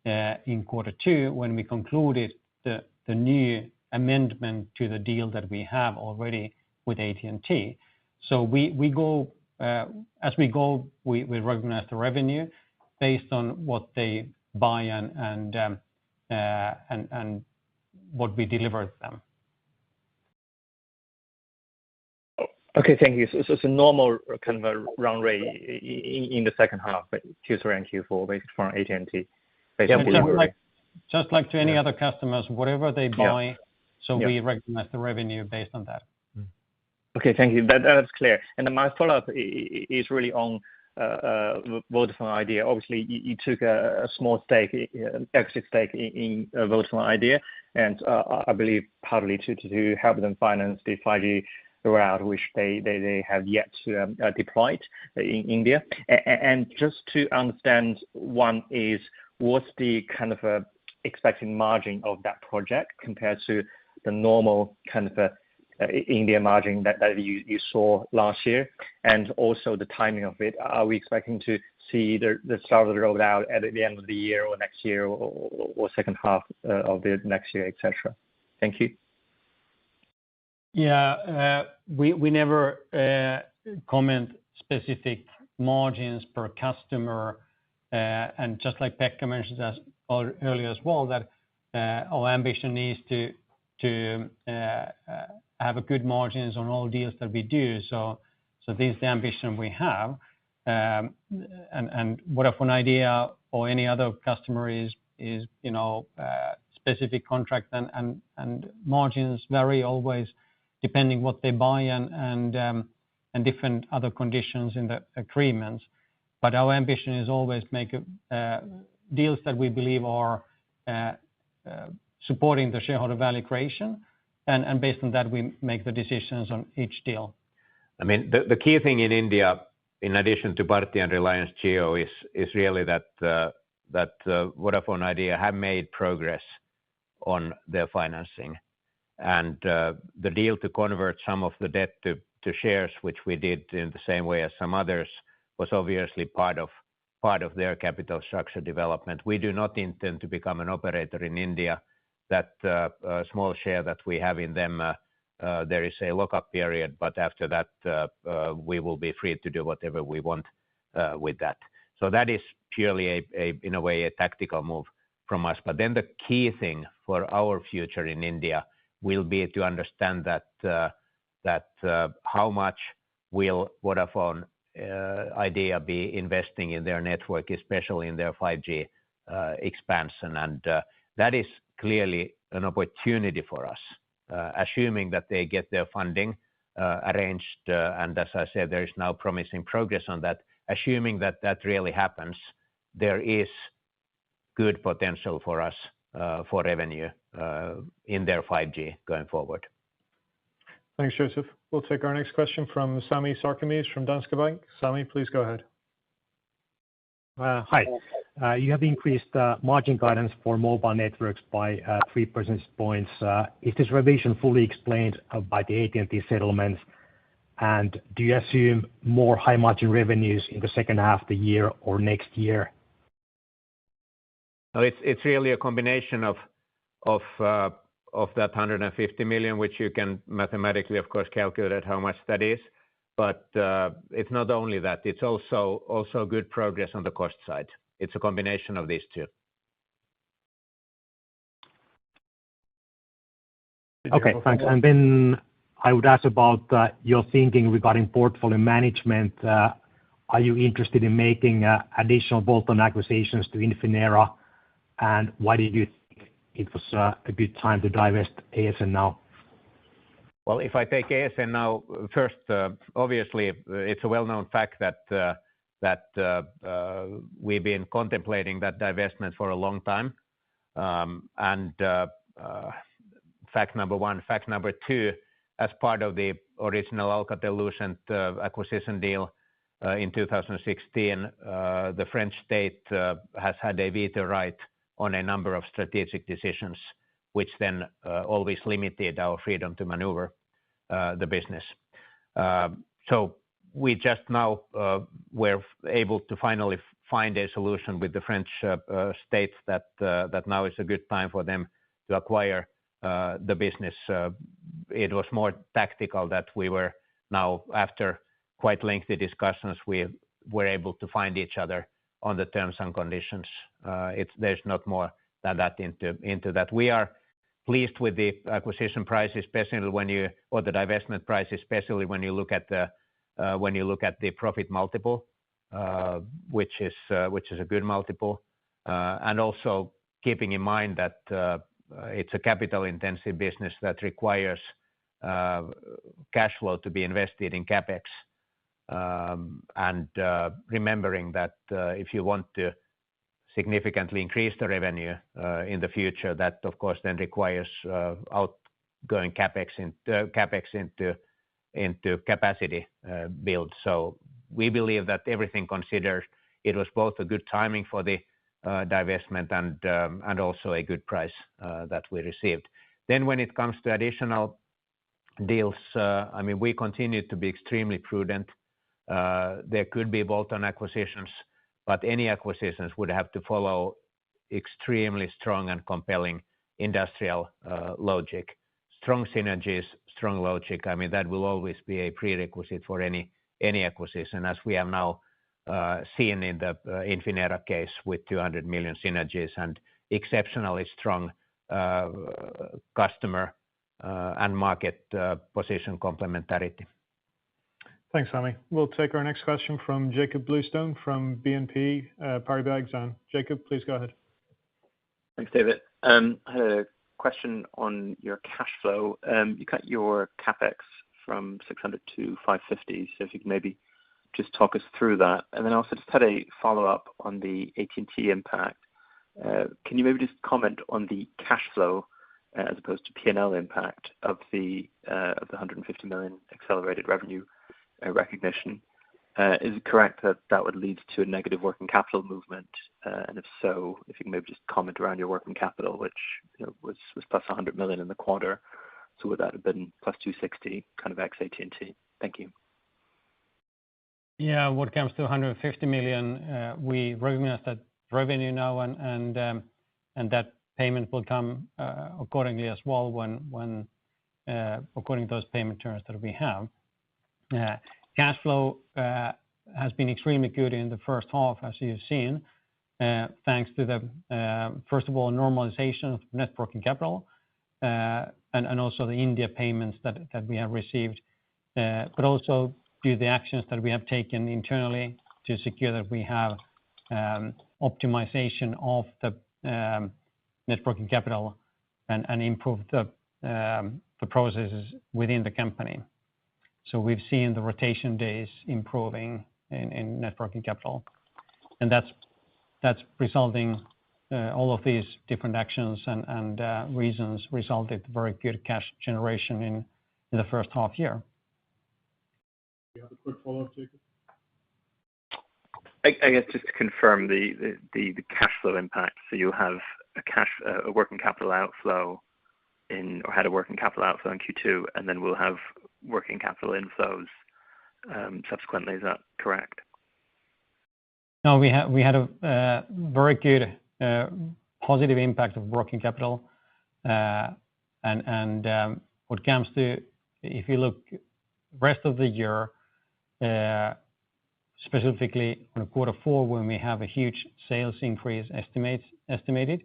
it in quarter two when we concluded the new amendment to the deal that we have already with AT&T. So we go as we go, we recognize the revenue based on what they buy and what we deliver to them. Okay, thank you. So it's a normal kind of a run rate in the second half, Q3 and Q4, based from AT&T. Just like to any other customers, whatever they buy, so we recognize the revenue based on that. Okay, thank you. That's clear. And then my follow-up is really on Vodafone Idea. Obviously, you took a small exit stake in Vodafone Idea, and I believe partly to help them finance the 5G route, which they have yet to deploy in India. And just to understand, one is, what's the kind of expected margin of that project compared to the normal kind of India margin that you saw last year, and also the timing of it? Are we expecting to see the start of the rollout at the end of the year or next year or second half of the next year, etc.? Thank you. Yeah, we never comment specific margins per customer, and just like Pekka mentioned earlier as well, that our ambition is to have a good margins on all deals that we do. So this is the ambition we have, and Vodafone Idea or any other customer is specific contract and margins vary always depending what they buy and different other conditions in the agreements. But our ambition is always make deals that we believe are supporting the shareholder value creation, and based on that we make the decisions on each deal. I mean, the key thing in India, in addition to Bharti and Reliance Jio, is really that Vodafone Idea have made progress on their financing. And the deal to convert some of the debt to shares, which we did in the same way as some others, was obviously part of their capital structure development. We do not intend to become an operator in India. That small share that we have in them, there is a lock-up period, but after that we will be free to do whatever we want with that. So that is purely in a way a tactical move from us. But then the key thing for our future in India will be to understand that how much will Vodafone Idea be investing in their network, especially in their 5G expansion, and that is clearly an opportunity for us, assuming that they get their funding arranged, and as I said, there is now promising progress on that. Assuming that really happens, there is good potential for us for revenue in their 5G going forward. Thanks, Joseph. We'll take our next question from Sami Sarkamies from Danske Bank. Sami, please go ahead. Hi. You have increased margin guidance for mobile networks by 3 percentage points. Is this revision fully explained by the AT&T settlements? And do you assume more high margin revenues in the second half of the year or next year? No, it's really a combination of that 150 million, which you can mathematically, of course, calculate how much that is. But it's not only that; it's also good progress on the cost side. It's a combination of these two. Okay, thanks. And then I would ask about your thinking regarding portfolio management. Are you interested in making additional bolt-on acquisitions to Infinera? And why did you think it was a good time to divest ASN now? Well, if I take ASN now, first, obviously, it's a well-known fact that we've been contemplating that divestment for a long time. And fact number one. Fact number two, as part of the original Alcatel-Lucent acquisition deal, in 2016, the French state has had a veto right on a number of strategic decisions, which then always limited our freedom to maneuver the business. So we just now were able to finally find a solution with the French state that now is a good time for them to acquire the business. It was more tactical that we were now, after quite lengthy discussions, we were able to find each other on the terms and conditions. There's not more than that into that. We are pleased with the acquisition price, especially or the divestment price, especially when you look at the profit multiple, which is a good multiple, and also keeping in mind that it's a capital-intensive business that requires cash flow to be invested in CapEx. And remembering that if you want to significantly increase the revenue in the future, that of course then requires outgoing CapEx into capacity build. So we believe that everything considered, it was both a good timing for the divestment and also a good price that we received. Then when it comes to additional deals, I mean, we continue to be extremely prudent. There could be bolt-on acquisitions, but any acquisitions would have to follow extremely strong and compelling industrial logic. Strong synergies, strong logic. I mean, that will always be a prerequisite for any acquisition, as we have now seen in the Infinera case with 200 million synergies and exceptionally strong customer and market position complementarity. Thanks, Sami. We'll take our next question from Jakob Bluestone from BNP Paribas Exane. Jacob, please go ahead. Thanks, David. I had a question on your cash flow. You cut your CapEx from 600 to 550, so if you could maybe just talk us through that. And then I also just had a follow-up on the AT&T impact. Can you maybe just comment on the cash flow as opposed to P&L impact of the 150 million accelerated revenue recognition? Is it correct that that would lead to a negative working capital movement? And if so, if you can maybe just comment around your working capital, which was plus 100 million in the quarter. So would that have been plus 260 kind of ex AT&T? Thank you. Yeah, what comes to 150 million, we recognize that revenue now, and that payment will come accordingly as well when according to those payment terms that we have. Cash flow has been extremely good in the first half, as you've seen, thanks to the first of all normalization of net working capital, and also the India payments that we have received, but also due to the actions that we have taken internally to secure that we have optimization of the net working capital and improve the processes within the company. So we've seen the rotation days improving in net working capital, and that's resulting all of these different actions and reasons resulted very good cash generation in the first half year. You have a quick follow-up, Jacob? I guess just to confirm the cash flow impact. So you have a working capital outflow or had a working capital outflow in Q2, and then we'll have working capital inflows subsequently. Is that correct? No, we had a very good positive impact of working capital, and what comes to, if you look rest of the year, specifically on quarter four, when we have a huge sales increase estimated,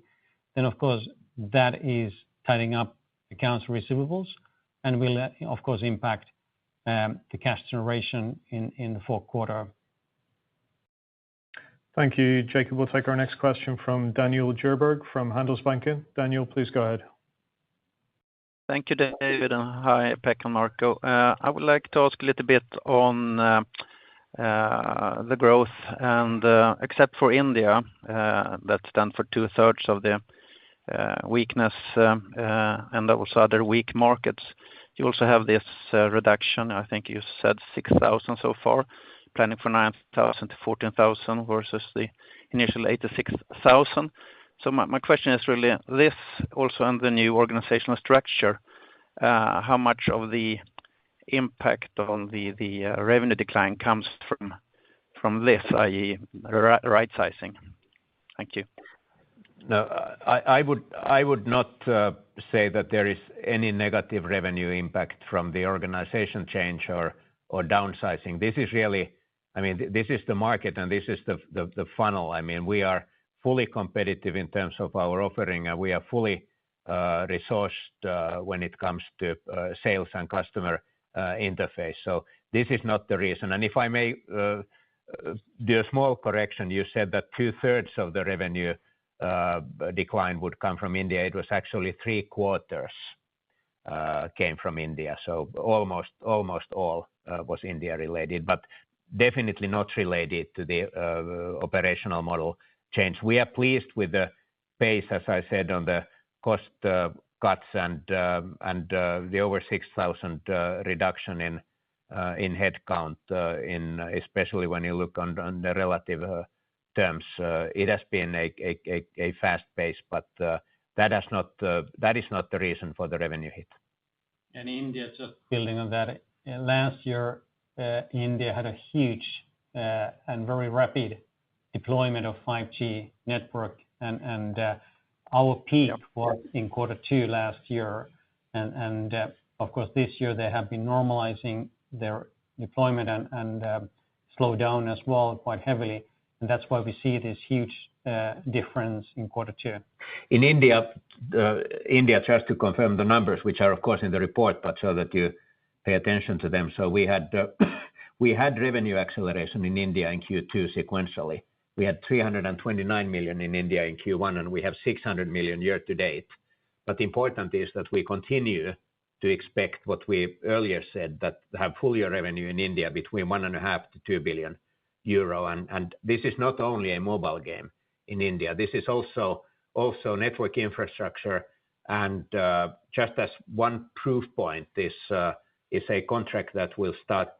then of course that is tidying up accounts receivables and will of course impact the cash generation in the fourth quarter. Thank you, Jacob. We'll take our next question from Daniel Djurberg from Handelsbanken. Daniel, please go ahead. Thank you, David, and hi, Pekka and Marco. I would like to ask a little bit on the growth, and except for India, that stands for 2/3 of the weakness, and also other weak markets. You also have this reduction. I think you said 6,000 so far. planning for 9,000 to 14,000 versus the initial 86,000. So my question is really this also in the new organizational structure, how much of the impact on the revenue decline comes from this, i.e., right sizing? Thank you. No, I would not say that there is any negative revenue impact from the organization change or downsizing. This is really, I mean, this is the market and this is the funnel. I mean, we are fully competitive in terms of our offering, and we are fully resourced when it comes to sales and customer interface. So this is not the reason. And if I may do a small correction, you said that 2/3 of the revenue decline would come from India. It was actually 3/4 came from India. So almost all was India related, but definitely not related to the operational model change. We are pleased with the pace, as I said, on the cost cuts and the over 6,000 reduction in headcount, especially when you look on the relative terms. It has been a fast pace, but that is not the reason for the revenue hit. And India, just building on that, last year India had a huge and very rapid deployment of 5G network, and our peak was in Q2 last year, and of course this year they have been normalizing their deployment and slow down as well quite heavily, and that's why we see this huge difference in Q2. In India, just to confirm the numbers, which are of course in the report, but so that you pay attention to them. So we had revenue acceleration in India in Q2 sequentially. We had 329 million in India in Q1, and we have 600 million year to date. But important is that we continue to expect what we earlier said, that have full year revenue in India between 1.5 to 2 billion euro. And this is not only a mobile game in India. This is also network infrastructure. And just as one proof point, this is a contract that will start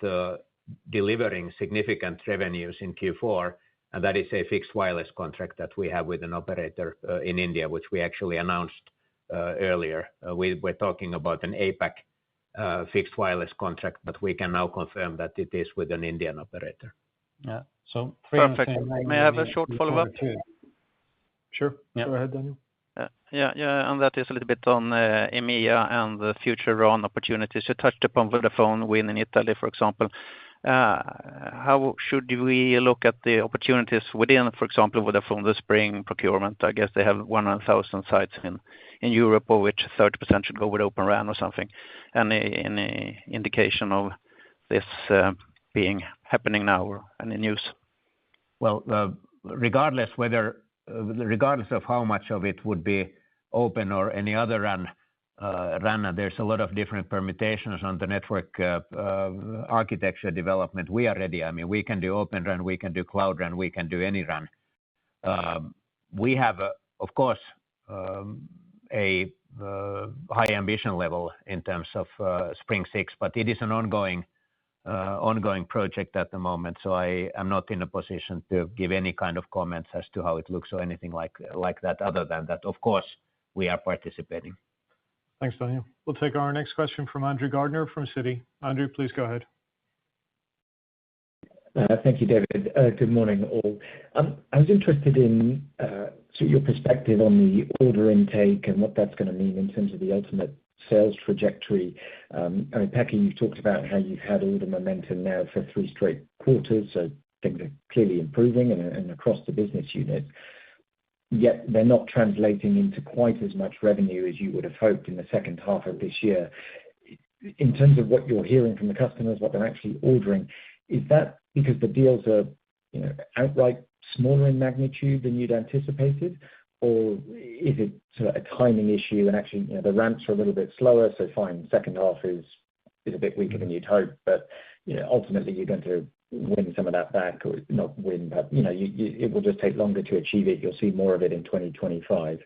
delivering significant revenues in Q4. And that is a fixed wireless contract that we have with an operator in India, which we actually announced earlier. We're talking about an APAC fixed wireless contract, but we can now confirm that it is with an Indian operator. Yeah. So perfect. May I have a short follow-up? Sure. Yeah. Go ahead, Daniel. Yeah, and that is a little bit on EMEA and the future RAN opportunities. You touched upon Vodafone win in Italy, for example. How should we look at the opportunities within, for example, Vodafone, the spring procurement? I guess they have 100,000 sites in Europe, of which 30% should go with Open RAN or something. Any indication of this happening now, or any news? Well, regardless of how much of it would be open or any other RAN, there's a lot of different permutations on the network architecture development. We are ready. I mean, we can do Open RAN, we can do Cloud RAN, we can do any RAN. We have, of course, a high ambition level in terms of Spring 6, but it is an ongoing project at the moment. So I am not in a position to give any kind of comments as to how it looks or anything like that, other than that, of course, we are participating. Thanks, Daniel. We'll take our next question from Andrew Gardner from Citi. Andrew, please go ahead. Thank you, David. Good morning, all. I was interested in your perspective on the order intake and what that's going to mean in terms of the ultimate sales trajectory. I mean, Pekka, you've talked about how you've had order momentum now for 3 straight quarters, so things are clearly improving and across the business unit. Yet they're not translating into quite as much revenue as you would have hoped in the second half of this year. In terms of what you're hearing from the customers, what they're actually ordering, is that because the deals are, outright smaller in magnitude than you'd anticipated, or is it sort of a timing issue and actually, the ramps are a little bit slower, so fine, second half is a bit weaker than you'd hoped, but ultimately you're going to win some of that back, or not win, but it will just take longer to achieve it. You'll see more of it in 2025.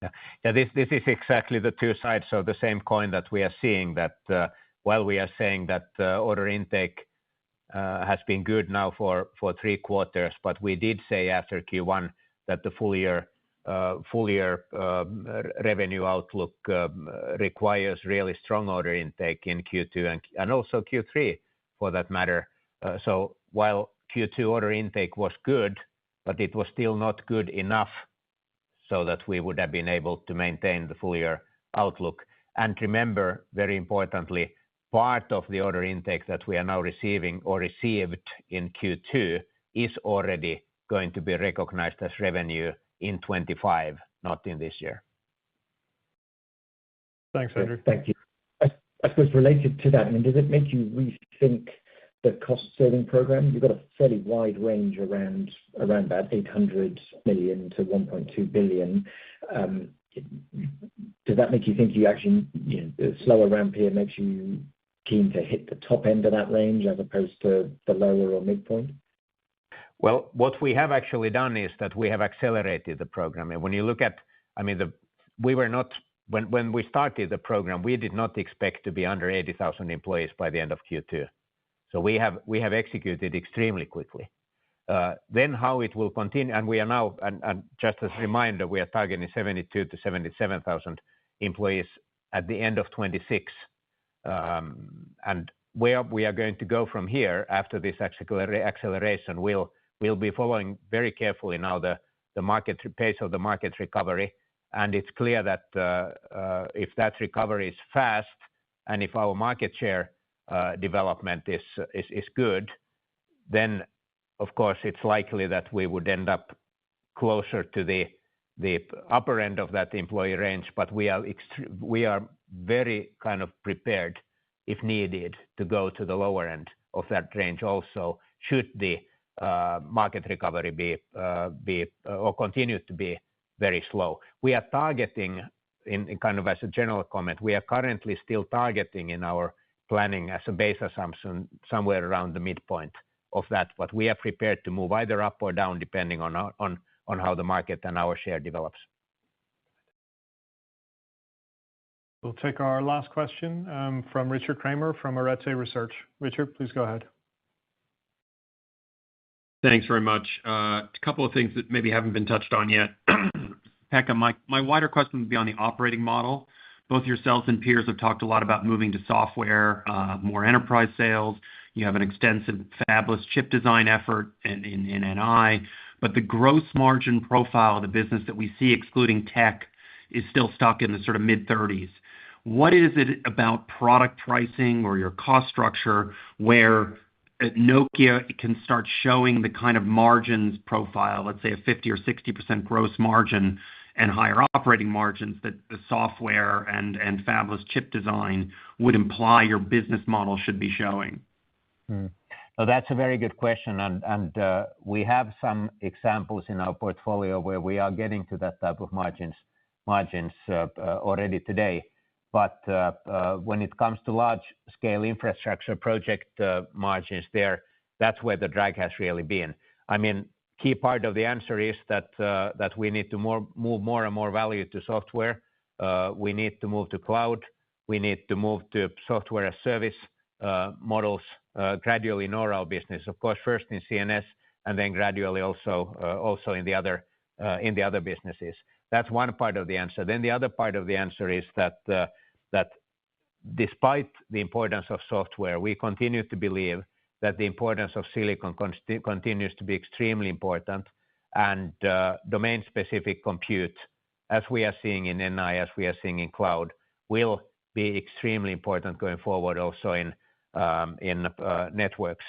Yeah, this is exactly the two sides of the same coin that we are seeing, that while we are saying that order intake has been good now for 3 quarters, but we did say after Q1 that the full year revenue outlook requires really strong order intake in Q2 and also Q3 for that matter. So while Q2 order intake was good, but it was still not good enough so that we would have been able to maintain the full year outlook. And remember, very importantly, part of the order intake that we are now receiving or received in Q2 is already going to be recognized as revenue in 2025, not in this year. Thanks, Andrew. Thank you. I suppose related to that, I mean, does it make you rethink the cost-saving program? You've got a fairly wide range around that 800 million to 1.2 billion. Does that make you think you actually, the slower ramp here makes you keen to hit the top end of that range as opposed to the lower or midpoint? Well, what we have actually done is that we have accelerated the program. And when you look at, I mean, we were not, when we started the program, we did not expect to be under 80,000 employees by the end of Q2. So we have executed extremely quickly. Then how it will continue, and we are now, and just as a reminder, we are targeting 72 to 77,000 employees at the end of 26. And where we are going to go from here after this acceleration, we'll be following very carefully now the pace of the market recovery. And it's clear that if that recovery is fast and if our market share development is good, then of course it's likely that we would end up closer to the upper end of that employee range. But we are very kind of prepared, if needed, to go to the lower end of that range also, should the market recovery be or continue to be very slow. We are targeting, in kind of as a general comment, we are currently still targeting in our planning as a base assumption somewhere around the midpoint of that, but we are prepared to move either up or down depending on how the market and our share develops. We'll take our last question from Richard Kramer from Arete Research. Richard, please go ahead. Thanks very much. A couple of things that maybe haven't been touched on yet. Pekka, my wider question would be on the operating model. Both yourselves and peers have talked a lot about moving to software, more enterprise sales. You have an extensive fabless chip design effort in NI, but the gross margin profile of the business that we see excluding tech is still stuck in the sort of mid-30s. What is it about product pricing or your cost structure where Nokia can start showing the kind of margins profile, let's say a 50 or 60% gross margin and higher operating margins that the software and fabless chip design would imply your business model should be showing? So that's a very good question, and we have some examples in our portfolio where we are getting to that type of margins already today. But when it comes to large-scale infrastructure project margins there, that's where the drag has really been. I mean, key part of the answer is that we need to move more and more value to software. We need to move to cloud. We need to move to software as service models gradually in our business. Of course, first in CNS and then gradually also in the other businesses. That's one part of the answer. Then the other part of the answer is that despite the importance of software, we continue to believe that the importance of silicon continues to be extremely important, and domain-specific compute, as we are seeing in NI, as we are seeing in cloud, will be extremely important going forward also in networks.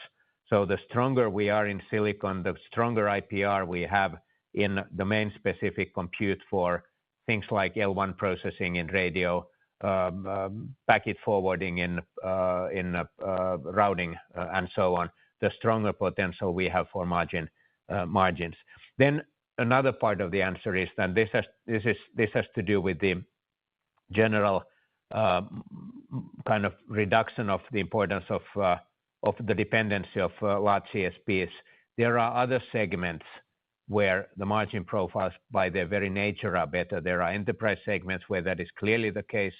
So the stronger we are in silicon, the stronger IPR we have in domain-specific compute for things like L1 processing in radio, packet forwarding in routing, and so on, the stronger potential we have for margins. Then another part of the answer is that this has to do with the general kind of reduction of the importance of the dependency of large CSPs. There are other segments where the margin profiles by their very nature are better. There are enterprise segments where that is clearly the case,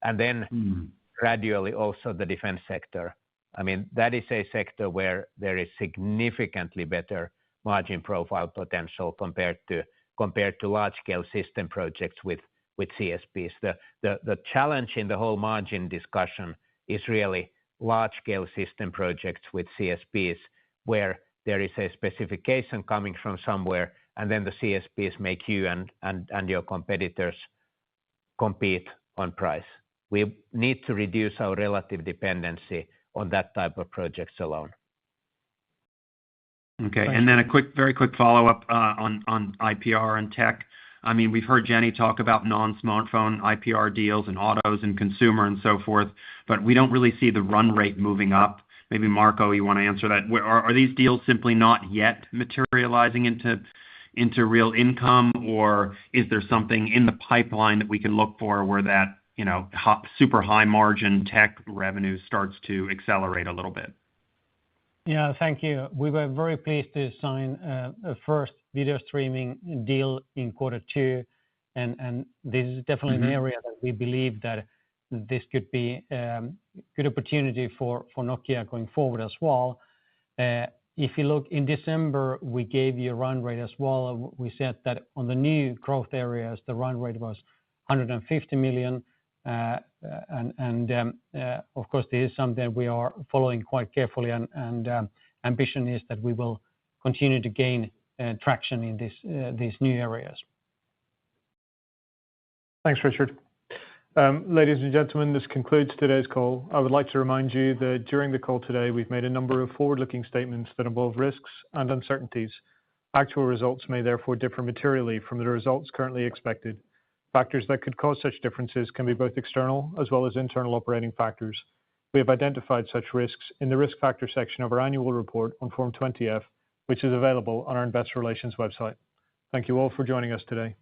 and then gradually also the defense sector I mean, that is a sector where there is significantly better margin profile potential compared to large-scale system projects with CSPs. The challenge in the whole margin discussion is really large-scale system projects with CSPs, where there is a specification coming from somewhere, and then the CSPs make you and your competitors compete on price. We need to reduce our relative dependency on that type of projects alone. Okay, and then very quick follow-up on IPR and tech. I mean, we've heard Jenny talk about non-smartphone IPR deals and autos and consumer and so forth, but we don't really see the run rate moving up. Maybe Marco, you want to answer that? Are these deals simply not yet materializing into real income, or is there something in the pipeline that we can look for where that super high margin tech revenue starts to accelerate a little bit? Yeah, thank you. We were very pleased to sign a first video streaming deal in Q2, and this is definitely an area that we believe that this could be a good opportunity for Nokia going forward as well. If you look in December, we gave you a run rate as well. We said that on the new growth areas, the run rate was 150 million. Of course, this is something we are following quite carefully, and ambition is that we will continue to gain traction in these new areas. Thanks, Richard. Ladies and gentlemen, this concludes today's call. I would like to remind you that during the call today, we've made a number of forward-looking statements that involve risks and uncertainties. Actual results may therefore differ materially from the results currently expected. Factors that could cause such differences can be both external as well as internal operating factors. We have identified such risks in the risk factor section of our annual report on Form 20-F, which is available on our investor relations website. Thank you all for joining us today.